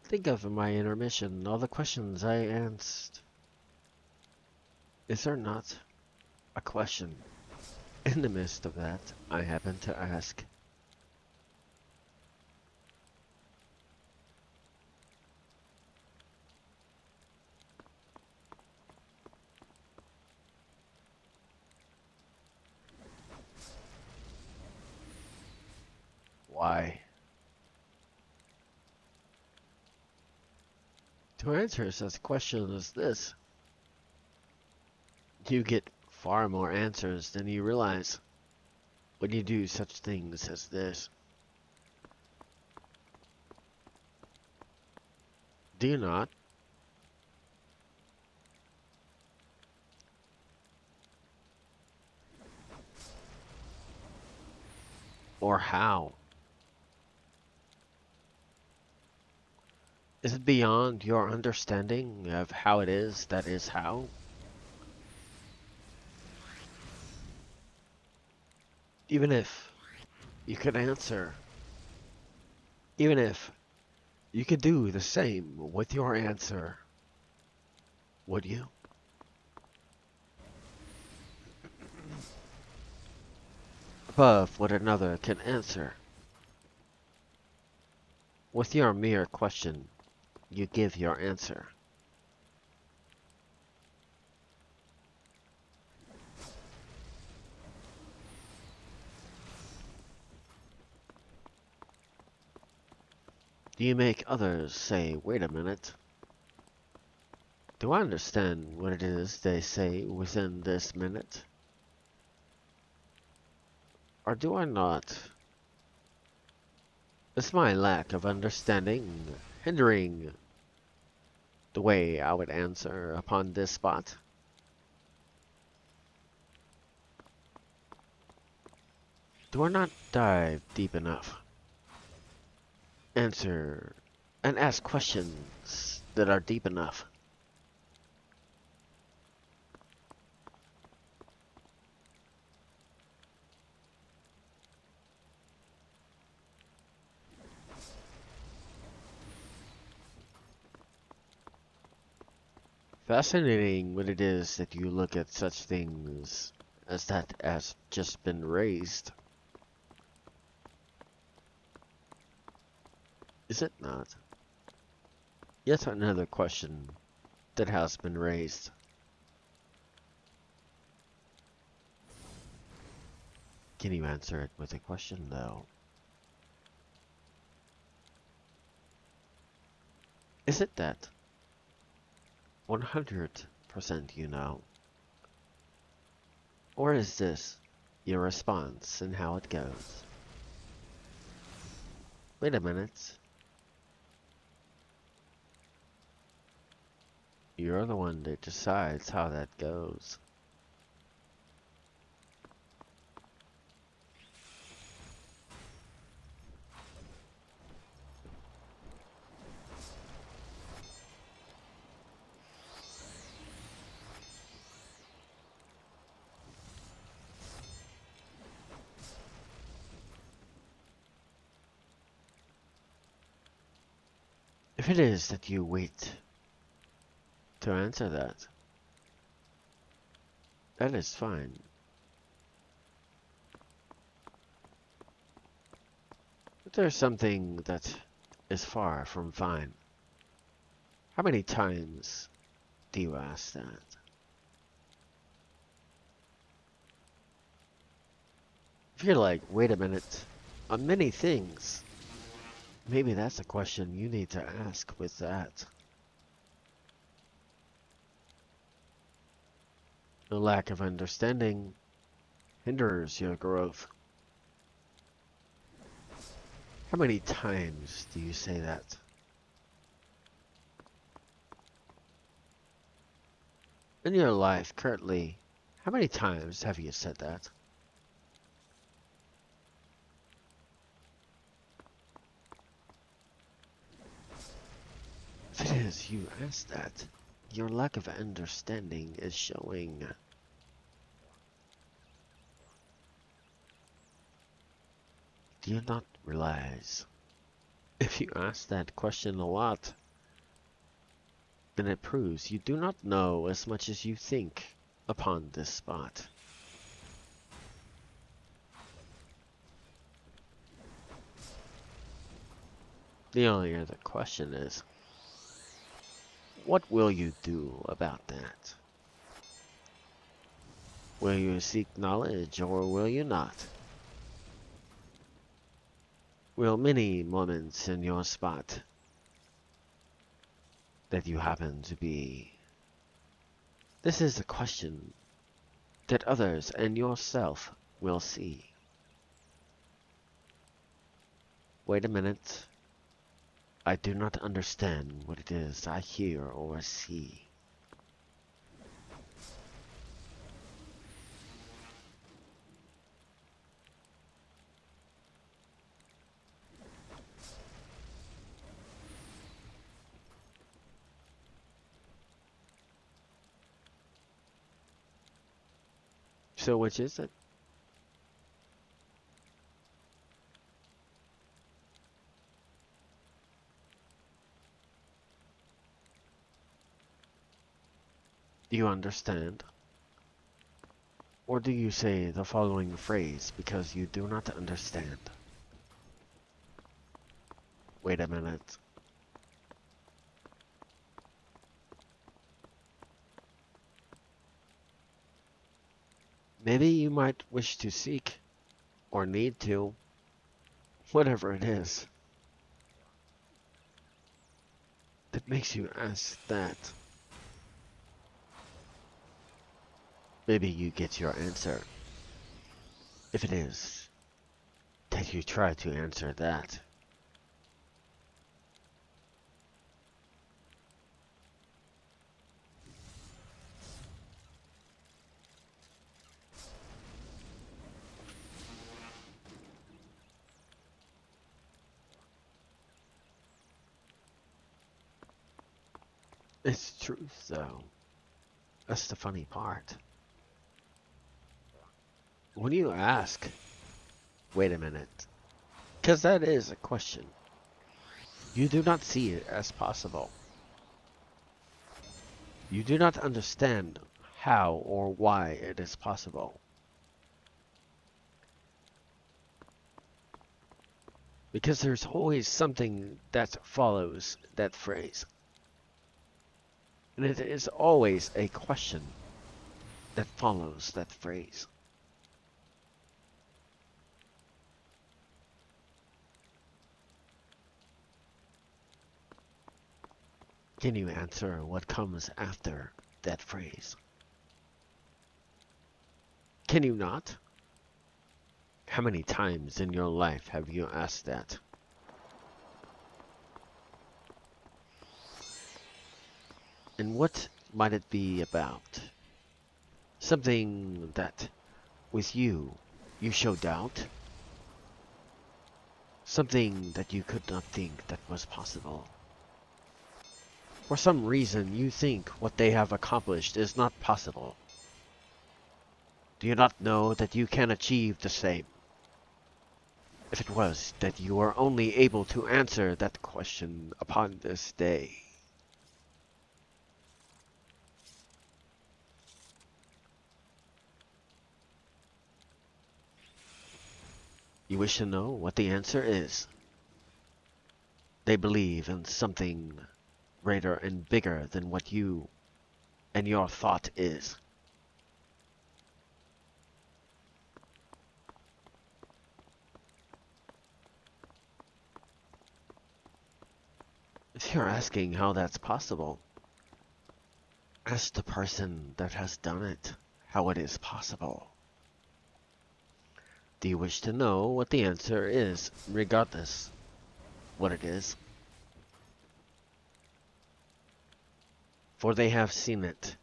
Think of my intermission, all the questions I asked. Is there not a question in the midst of that I happen to ask? Why? To answer such a question as this, you get far more answers than you realize when you do such things as this. Do you not? Or how? Is it beyond your understanding of how it is that is how? Even if you could answer, even if you could do the same with your answer, would you? Above what another can answer. With your mere question, you give your answer. Do you make others say, wait a minute? Do I understand what it is they say within this minute? Or do I not? Is my lack of understanding hindering the way I would answer upon this spot? Do I not dive deep enough? Answer and ask questions that are deep enough? Fascinating when it is that you look at such things as that has just been raised. Is it not? Yet another question that has been raised. Can you answer it with a question, though? Is it that 100% you know? Or is this your response and how it goes? Wait a minute. You're the one that decides how that goes. If it is that you wait to answer that, that is fine. But there's something that is far from fine. How many times do you ask that? If you're like, wait a minute, on many things, maybe that's a question you need to ask with that. The lack of understanding hinders your growth. How many times do you say that? In your life currently, how many times have you said that? If it is you ask that, your lack of understanding is showing. Do you not realize? If you ask that question a lot, then it proves you do not know as much as you think upon this spot. The only other question is, what will you do about that? Will you seek knowledge or will you not? Will many moments in your spot that you happen to be? This is a question that others and yourself will see. Wait a minute. I do not understand what it is I hear or see. So which is it? Do you understand? Or do you say the following phrase because you do not understand? Wait a minute. Maybe you might wish to seek, or need to, whatever it is that makes you ask that. Maybe you get your answer. If it is that you try to answer that. It's truth, though. That's the funny part. When you ask, wait a minute, because that is a question, you do not see it as possible. You do not understand how or why it is possible. Because there's always something that follows that phrase. And it is always a question that follows that phrase. Can you answer what comes after that phrase? Can you not? How many times in your life have you asked that? And what might it be about? Something that, with you, you show doubt? Something that you could not think that was possible? For some reason, you think what they have accomplished is not possible. Do you not know that you can achieve the same? If it was that you were only able to answer that question upon this day. You wish to know what the answer is. They believe in something greater and bigger than what you and your thought is. If you're asking how that's possible, ask the person that has done it how it is possible. Do you wish to know what the answer is, regardless what it is? For they have seen it.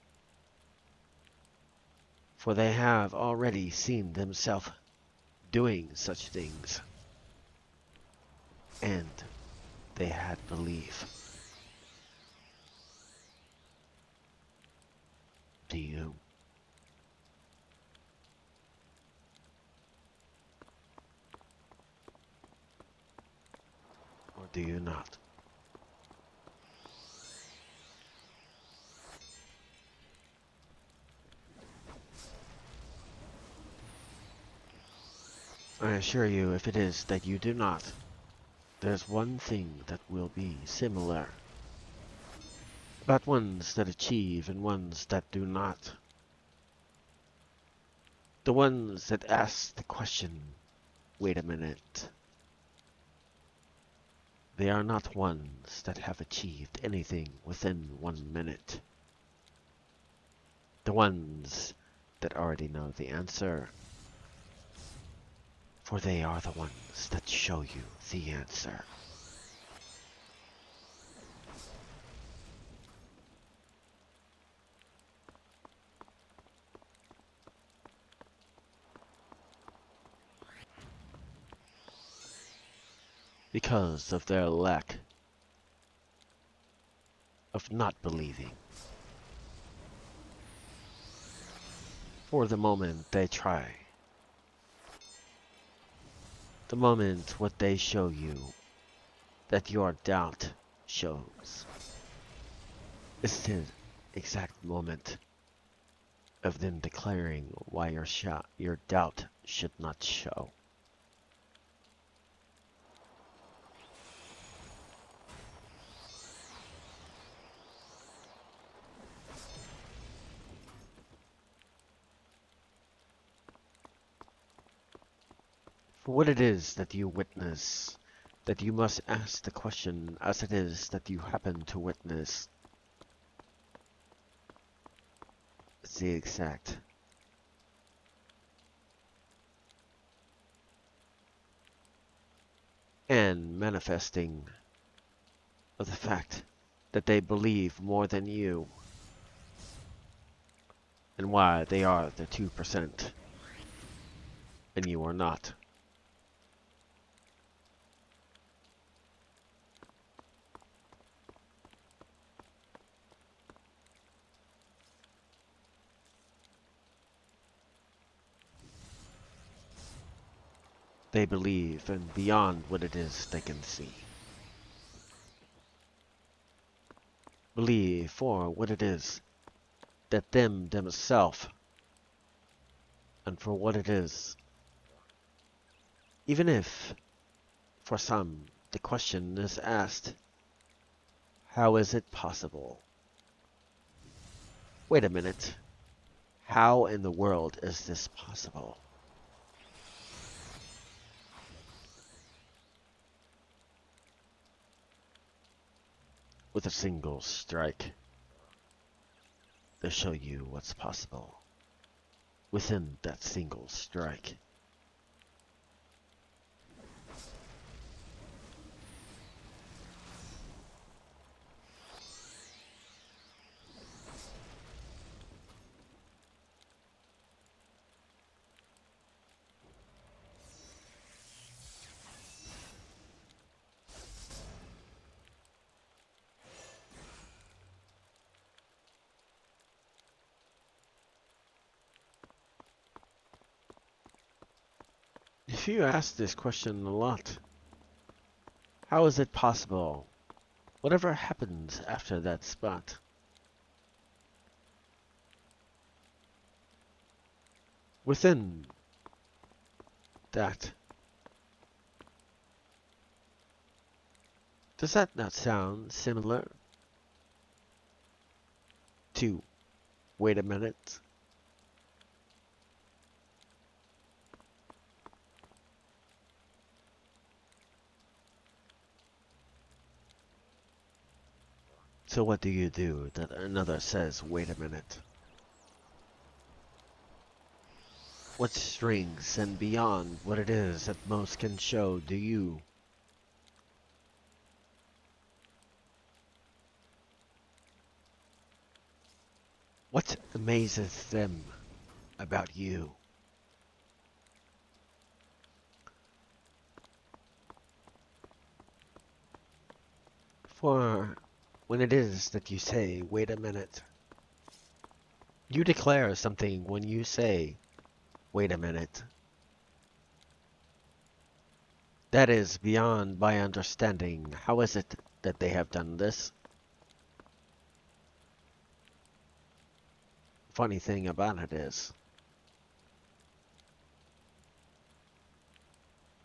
For they have already seen themselves doing such things. And they had belief. Do you? Or do you not? I assure you, if it is that you do not, there's one thing that will be similar. About ones that achieve and ones that do not. The ones that ask the question, wait a minute. They are not ones that have achieved anything within 1 minute. The ones that already know the answer. For they are the ones that show you the answer. Because of their lack of not believing. For the moment they try. The moment what they show you that your doubt shows is the exact moment of them declaring why your doubt should not show. For what it is that you witness, that you must ask the question as it is that you happen to witness. It's the exact and manifesting of the fact that they believe more than you, and why they are the 2% and you are not. They believe and beyond what it is they can see. Believe for what it is that themselves, and for what it is. Even if, for some, the question is asked, how is it possible? Wait a minute. How in the world is this possible? With a single strike, they show you what's possible within that single strike. If you ask this question a lot, how is it possible? Whatever happens after that spot? Within that, does that not sound similar to, wait a minute? So what do you do that another says, wait a minute? What strings and beyond what it is that most can show do you? What amazes them about you? For when it is that you say, wait a minute, you declare something when you say, wait a minute. That is beyond my understanding. How is it that they have done this? Funny thing about it is,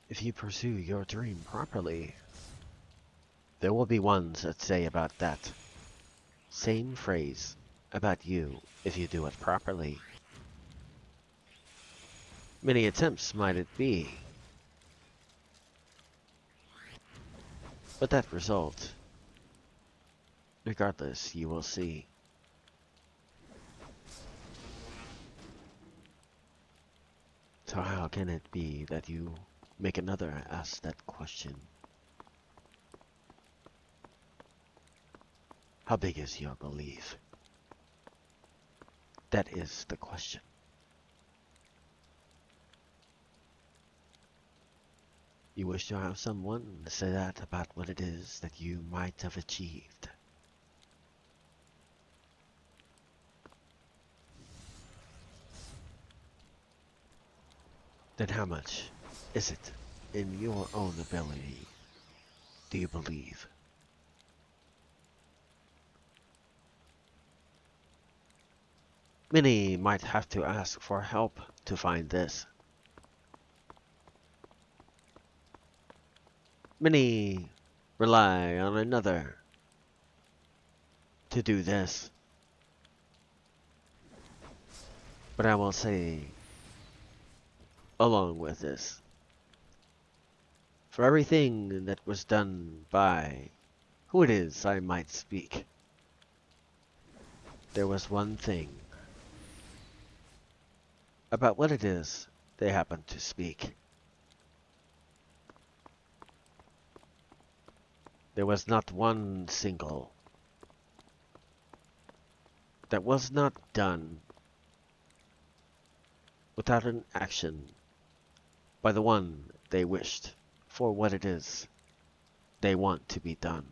if you pursue your dream properly, there will be ones that say about that same phrase about you if you do it properly. Many attempts might it be, but that result, regardless, you will see. So how can it be that you make another ask that question? How big is your belief? That is the question. You wish to have someone say that about what it is that you might have achieved. Then how much is it in your own ability do you believe? Many might have to ask for help to find this. Many rely on another to do this. But I will say, along with this, for everything that was done by who it is I might speak, there was one thing about what it is they happen to speak. There was not one single that was not done without an action by the one they wished for what it is they want to be done.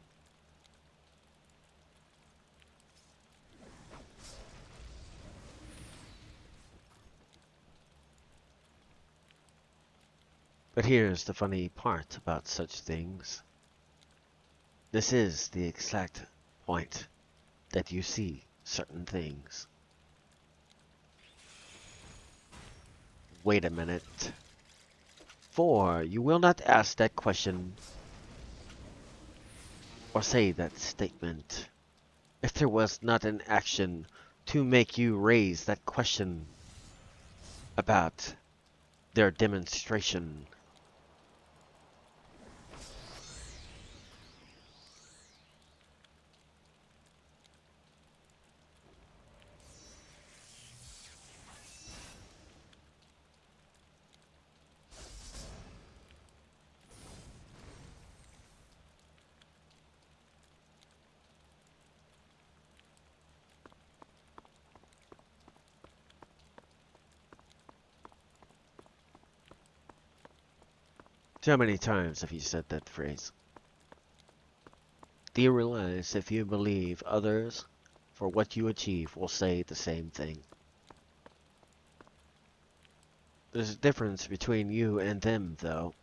But here's the funny part about such things. This is the exact point that you see certain things. Wait a minute. For you will not ask that question or say that statement if there was not an action to make you raise that question about their demonstration. How many times have you said that phrase? Do you realize if you believe others for what you achieve will say the same thing? There's a difference between you and them, though.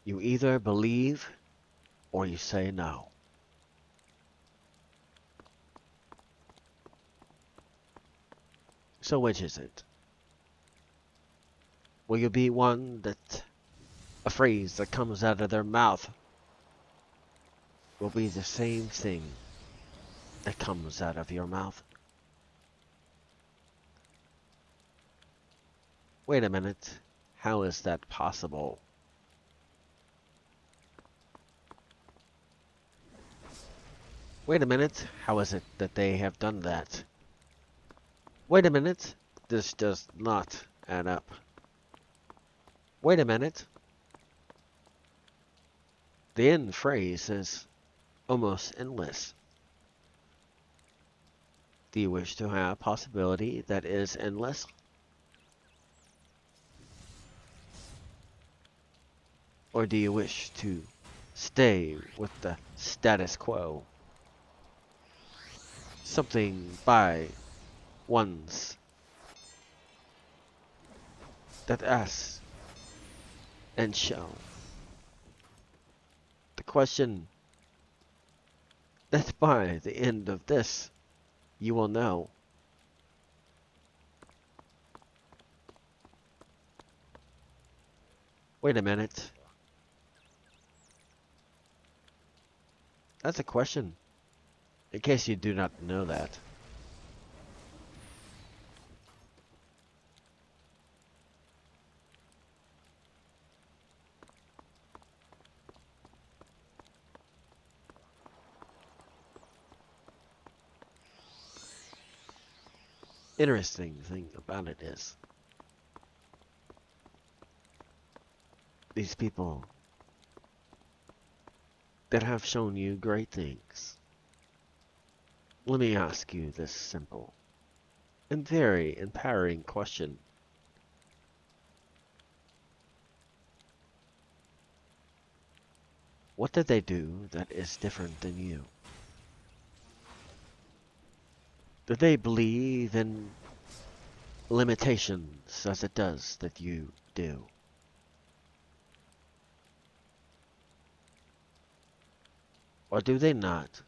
You either believe or you say no. So which is it? Will you be one that a phrase that comes out of their mouth will be the same thing that comes out of your mouth? Wait a minute. How is that possible? Wait a minute. How is it that they have done that? Wait a minute. This does not add up. Wait a minute. The end phrase is almost endless. Do you wish to have a possibility that is endless? Or do you wish to stay with the status quo? Something by ones that asks and show. The question that by the end of this you will know. Wait a minute. That's a question, in case you do not know that. Interesting thing about it is, these people that have shown you great things. Let me ask you this simple and very empowering question. What did they do that is different than you? Do they believe in limitations as it does that you do? Or do they not?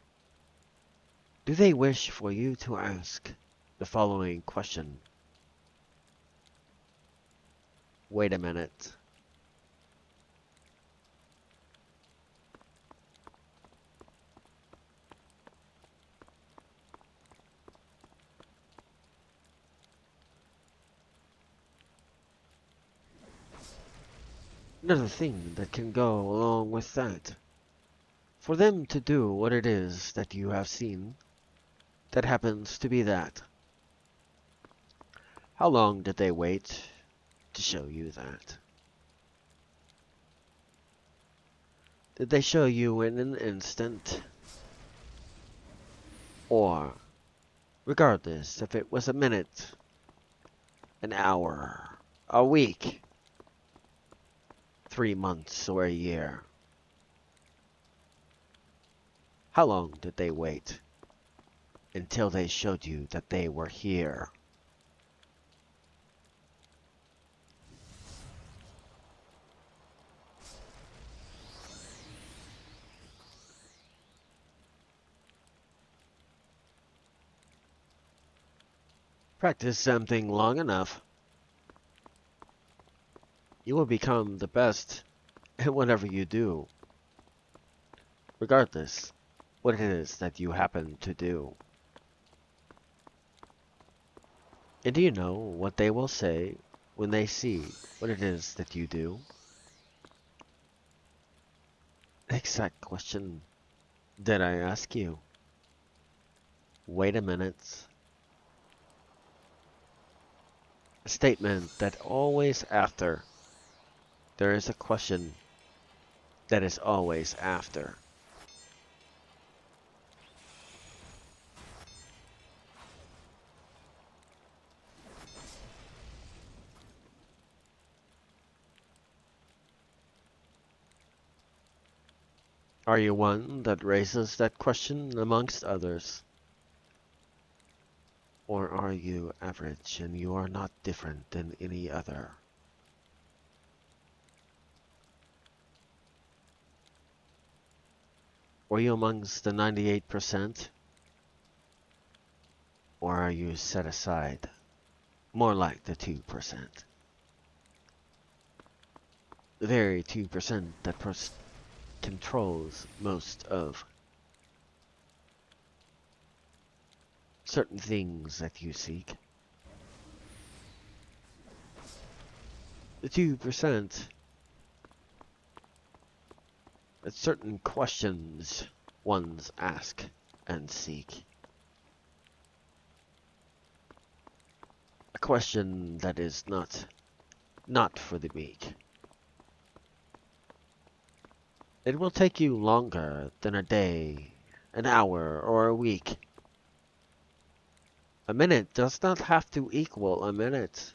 Do they wish for you to ask the following question. Wait a minute. Another thing that can go along with that. For them to do what it is that you have seen, that happens to be that. How long did they wait to show you that? Did they show you in an instant? Or, regardless if it was a minute, an hour, a week, 3 months, or a year? How long did they wait until they showed you that they were here? Practice something long enough, you will become the best at whatever you do, regardless what it is that you happen to do. And do you know what they will say when they see what it is that you do? Exact question that I ask you. Wait a minute. A statement that always after there is a question that is always after. Are you one that raises that question amongst others? Or are you average and you are not different than any other? Are you amongst the 98%? Or are you set aside, more like the 2%? The very 2% that controls most of certain things that you seek. The 2% that certain questions ones ask and seek. A question that is not for the meek. It will take you longer than a day, an hour, or a week. A minute does not have to equal a minute.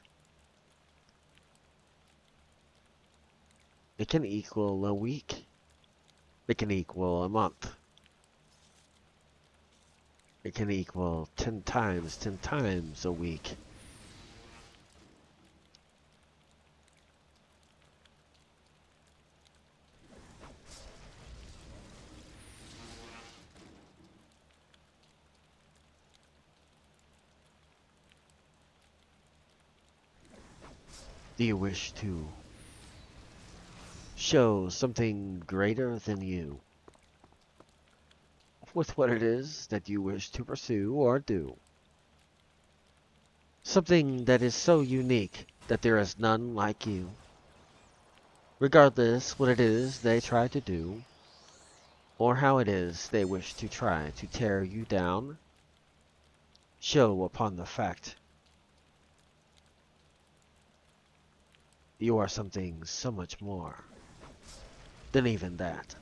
It can equal a week. It can equal a month. It can equal 10 times a week. Do you wish to show something greater than you with what it is that you wish to pursue or do? Something that is so unique that there is none like you. Regardless what it is they try to do, or how it is they wish to try to tear you down, show upon the fact you are something so much more than even that.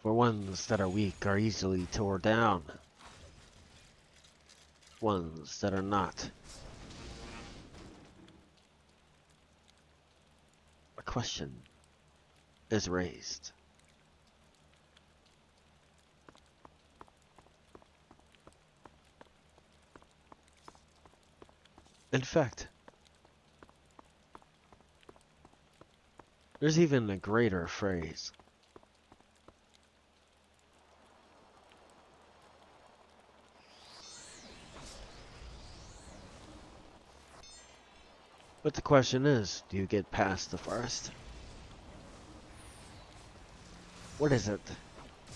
For ones that are weak are easily torn down. Ones that are not. A question is raised. In fact, There's even a greater phrase. But the question is, do you get past the first? What is it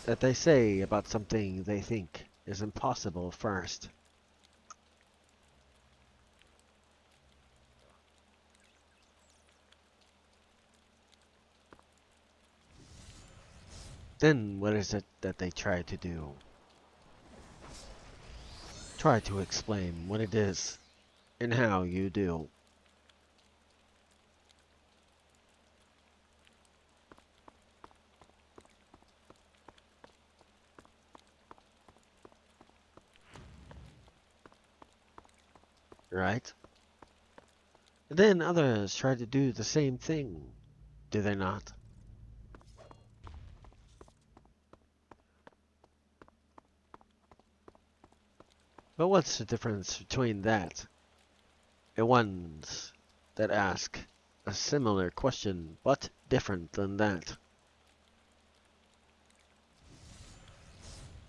that they say about something they think is impossible first? Then what is it that they try to do? Try to explain what it is and how you do. Right? And then others try to do the same thing, do they not? But what's the difference between that and ones that ask a similar question but different than that?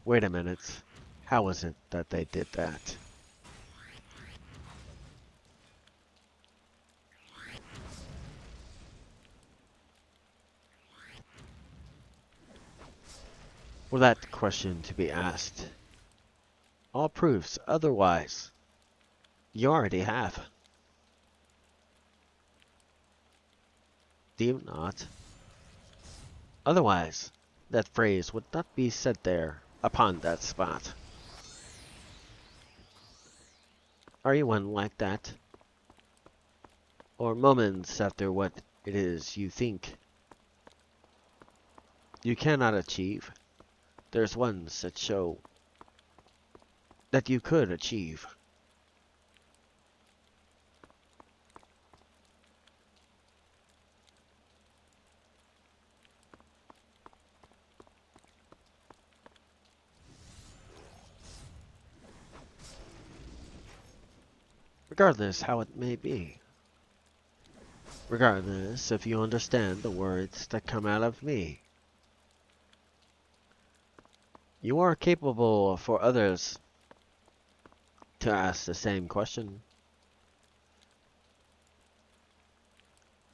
Wait a minute. How was it that they did that? For that question to be asked, all proofs otherwise, you already have. Do you not? Otherwise, that phrase would not be said there upon that spot. Are you one like that? Or moments after what it is you think you cannot achieve? There's ones that show that you could achieve. Regardless how it may be. Regardless if you understand the words that come out of me. You are capable for others to ask the same question.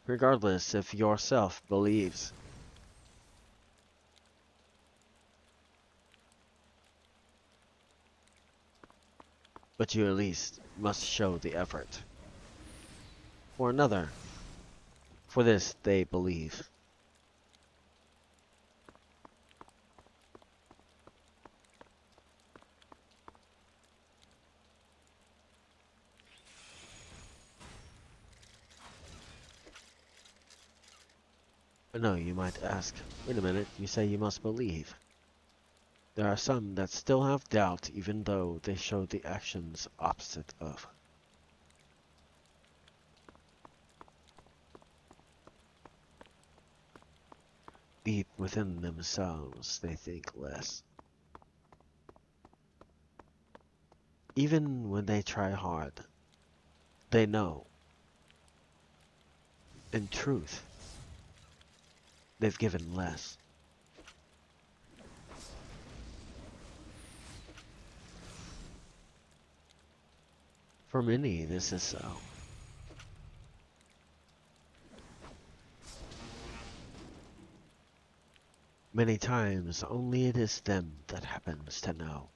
Regardless if yourself believes. But you at least must show the effort. For another, for this they believe. I know you might ask, wait a minute, you say you must believe. There are some that still have doubt even though they show the actions opposite of. Deep within themselves they think less. Even when they try hard, they know, in truth, they've given less. For many, this is so. Many times, only it is them that happens to know.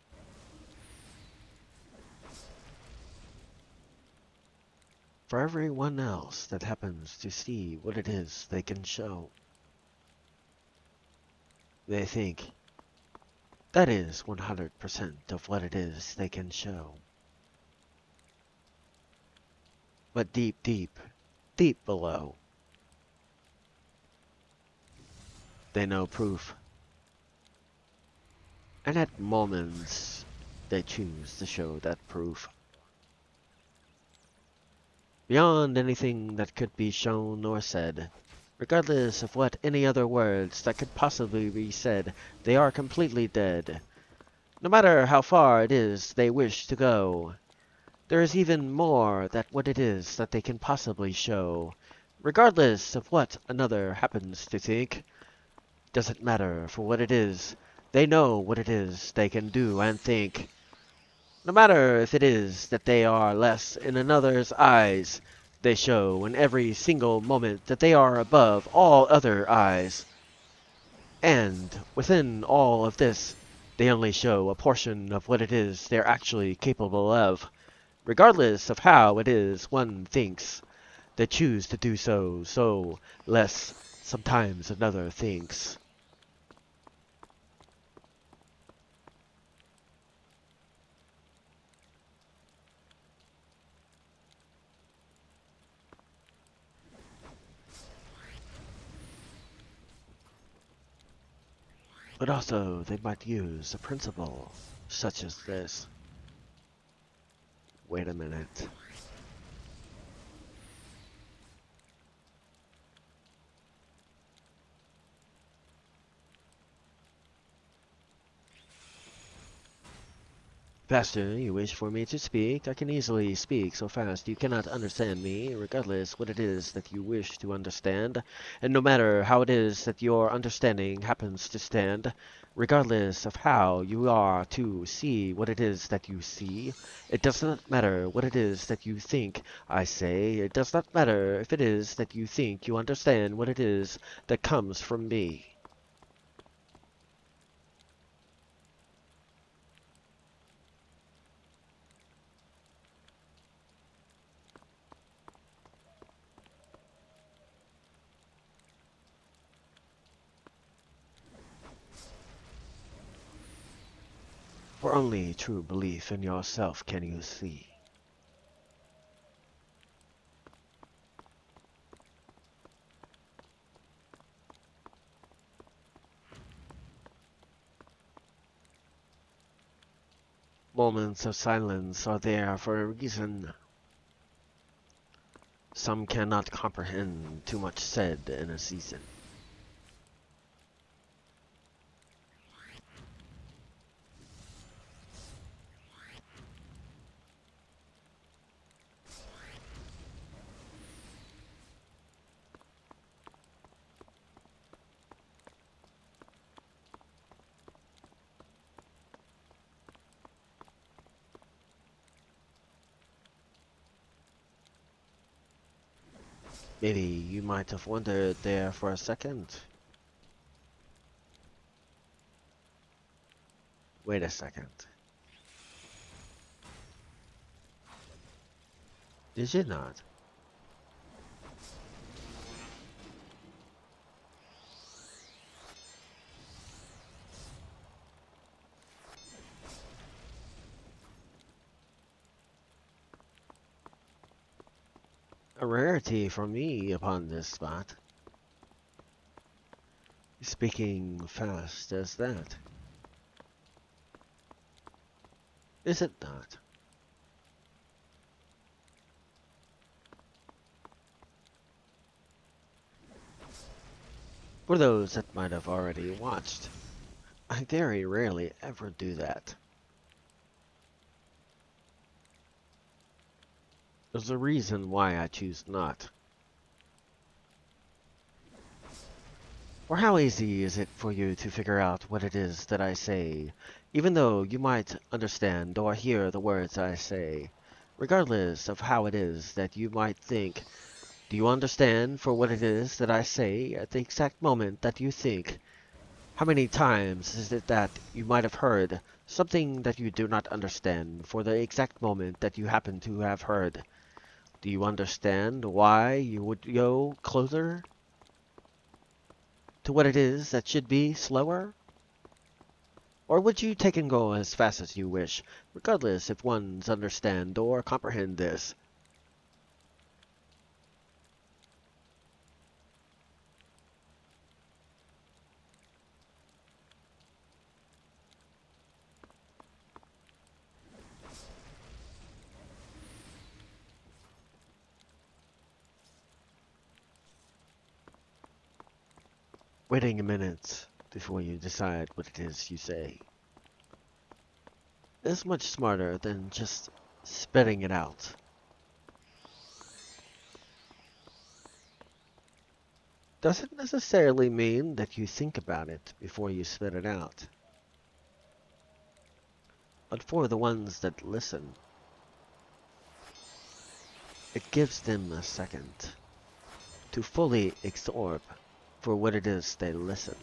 For everyone else that happens to see what it is they can show, they think that is 100% of what it is they can show. But deep, deep, deep below, they know proof. And at moments, they choose to show that proof. Beyond anything that could be shown or said, regardless of what any other words that could possibly be said, they are completely dead. No matter how far it is they wish to go, there is even more that what it is that they can possibly show. Regardless of what another happens to think, doesn't matter for what it is. They know what it is they can do and think. No matter if it is that they are less in another's eyes, they show in every single moment that they are above all other eyes. And within all of this, they only show a portion of what it is they're actually capable of. Regardless of how it is one thinks, they choose to do so less sometimes another thinks. But also they might use a principle such as this. Wait a minute. Faster you wish for me to speak, I can easily speak so fast you cannot understand me, regardless what it is that you wish to understand, and no matter how it is that your understanding happens to stand, regardless of how you are to see what it is that you see, it does not matter what it is that you think, I say, it does not matter if it is that you think you understand what it is that comes from me. For only true belief in yourself can you see. Moments of silence are there for a reason. Some cannot comprehend too much said in a season. Maybe you might have wondered there for a second. Wait a second. Did you not? A rarity for me upon this spot. Speaking fast as that. Is it not? For those that might have already watched, I very rarely ever do that. There's a reason why I choose not. Or how easy is it for you to figure out what it is that I say, even though you might understand or hear the words I say, regardless of how it is that you might think, do you understand for what it is that I say at the exact moment that you think? How many times is it that you might have heard something that you do not understand for the exact moment that you happen to have heard? Do you understand why you would go closer to what it is that should be slower? Or would you take and go as fast as you wish, regardless if one's understand or comprehend this? Waiting a minute before you decide what it is you say is much smarter than just spitting it out. doesn't necessarily mean that you think about it before you spit it out. But for the ones that listen, it gives them a second to fully absorb for what it is they listen.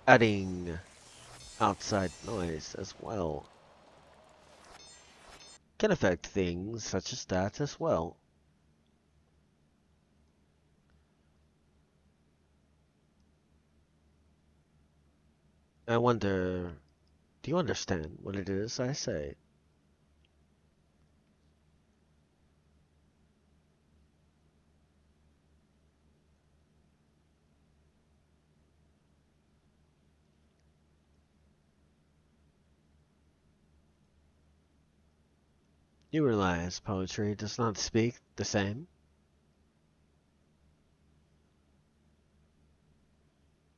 Adding outside noise as well can affect things such as that as well. I wonder, do you understand what it is I say? You realize poetry does not speak the same?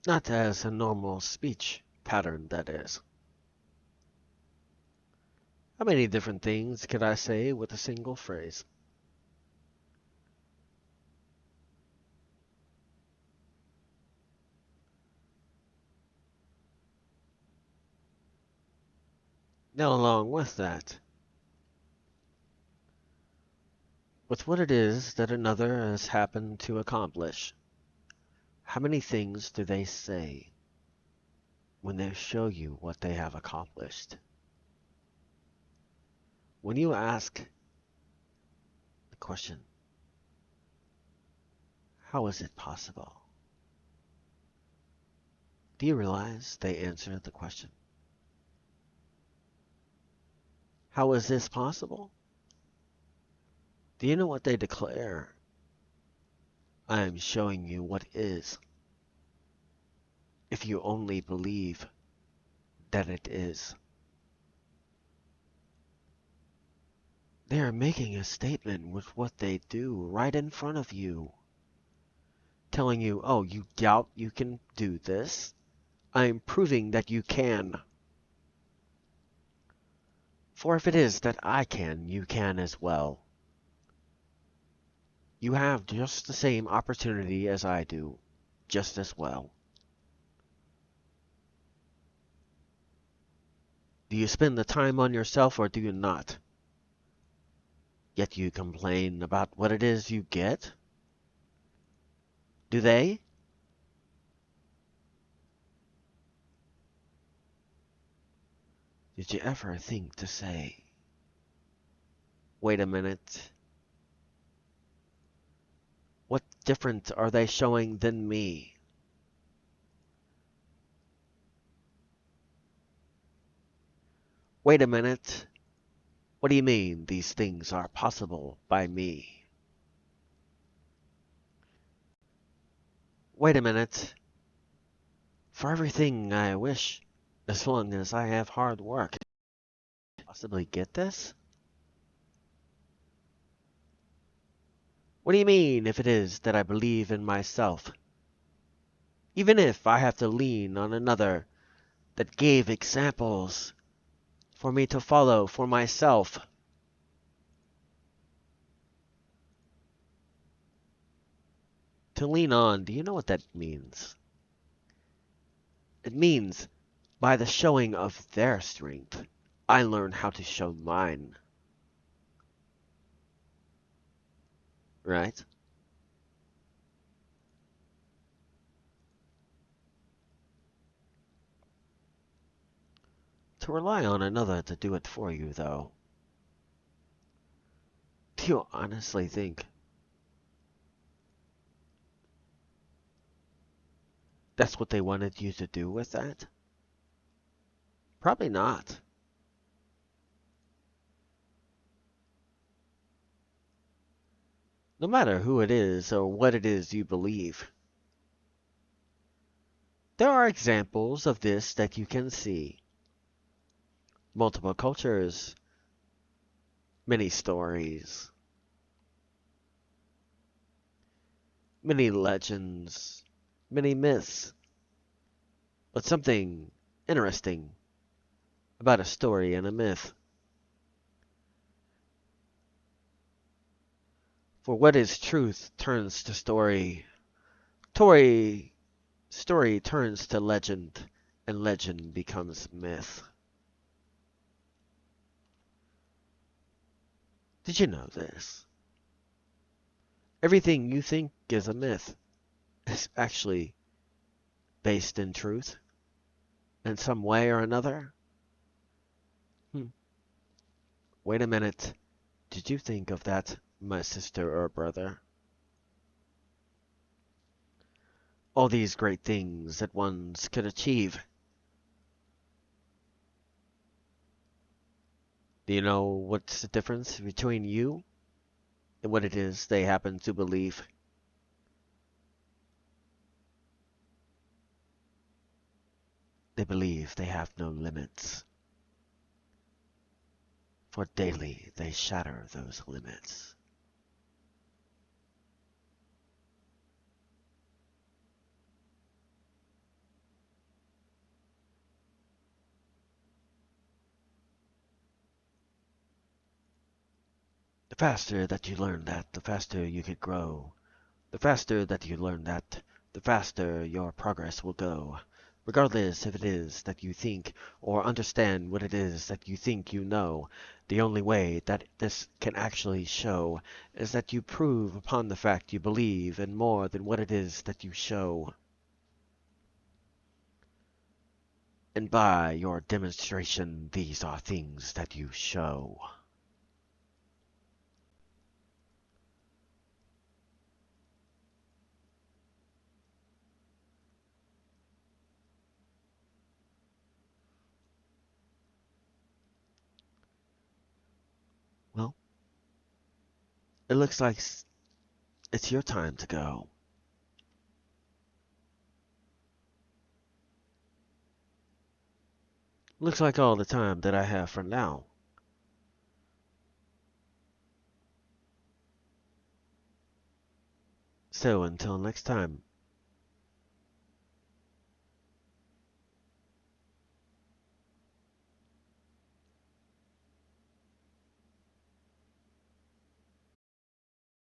Not as a normal speech pattern, that is. How many different things could I say with a single phrase? Now, along with that, with what it is that another has happened to accomplish, how many things do they say when they show you what they have accomplished? When you ask the question, how is it possible? Do you realize they answer the question? How is this possible? Do you know what they declare? I am showing you what is, if you only believe that it is. They are making a statement with what they do right in front of you, telling you, oh, you doubt you can do this? I am proving that you can. For if it is that I can, you can as well. You have just the same opportunity as I do, just as well. Do you spend the time on yourself or do you not? Yet you complain about what it is you get? Do they? Did you ever think to say, wait a minute, what different are they showing than me? Wait a minute, what do you mean these things are possible by me? Wait a minute, for everything I wish, as long as I have hard work, possibly get this? What do you mean if it is that I believe in myself? Even if I have to lean on another that gave examples for me to follow for myself. To lean on, do you know what that means? It means by the showing of their strength, I learn how to show mine. Right? To rely on another to do it for you, though. Do you honestly think that's what they wanted you to do with that? Probably not. No matter who it is or what it is you believe, there are examples of this that you can see. Multiple cultures, many stories, many legends, many myths. But something interesting about a story and a myth. For what is truth turns to story. Story story turns to legend, and legend becomes myth. Did you know this? Everything you think is a myth is actually based in truth in some way or another. Hmm. Wait a minute. Did you think of that, my sister or brother? All these great things that one could achieve. Do you know what's the difference between you and what it is they happen to believe? They believe they have no limits, for daily they shatter those limits. The faster that you learn that, the faster you could grow. The faster that you learn that, the faster your progress will go. Regardless if it is that you think or understand what it is that you think you know, the only way that this can actually show is that you prove upon the fact you believe in more than what it is that you show. And by your demonstration, these are things that you show. Well, it looks like it's your time to go. Looks like all the time that I have for now. So until next time.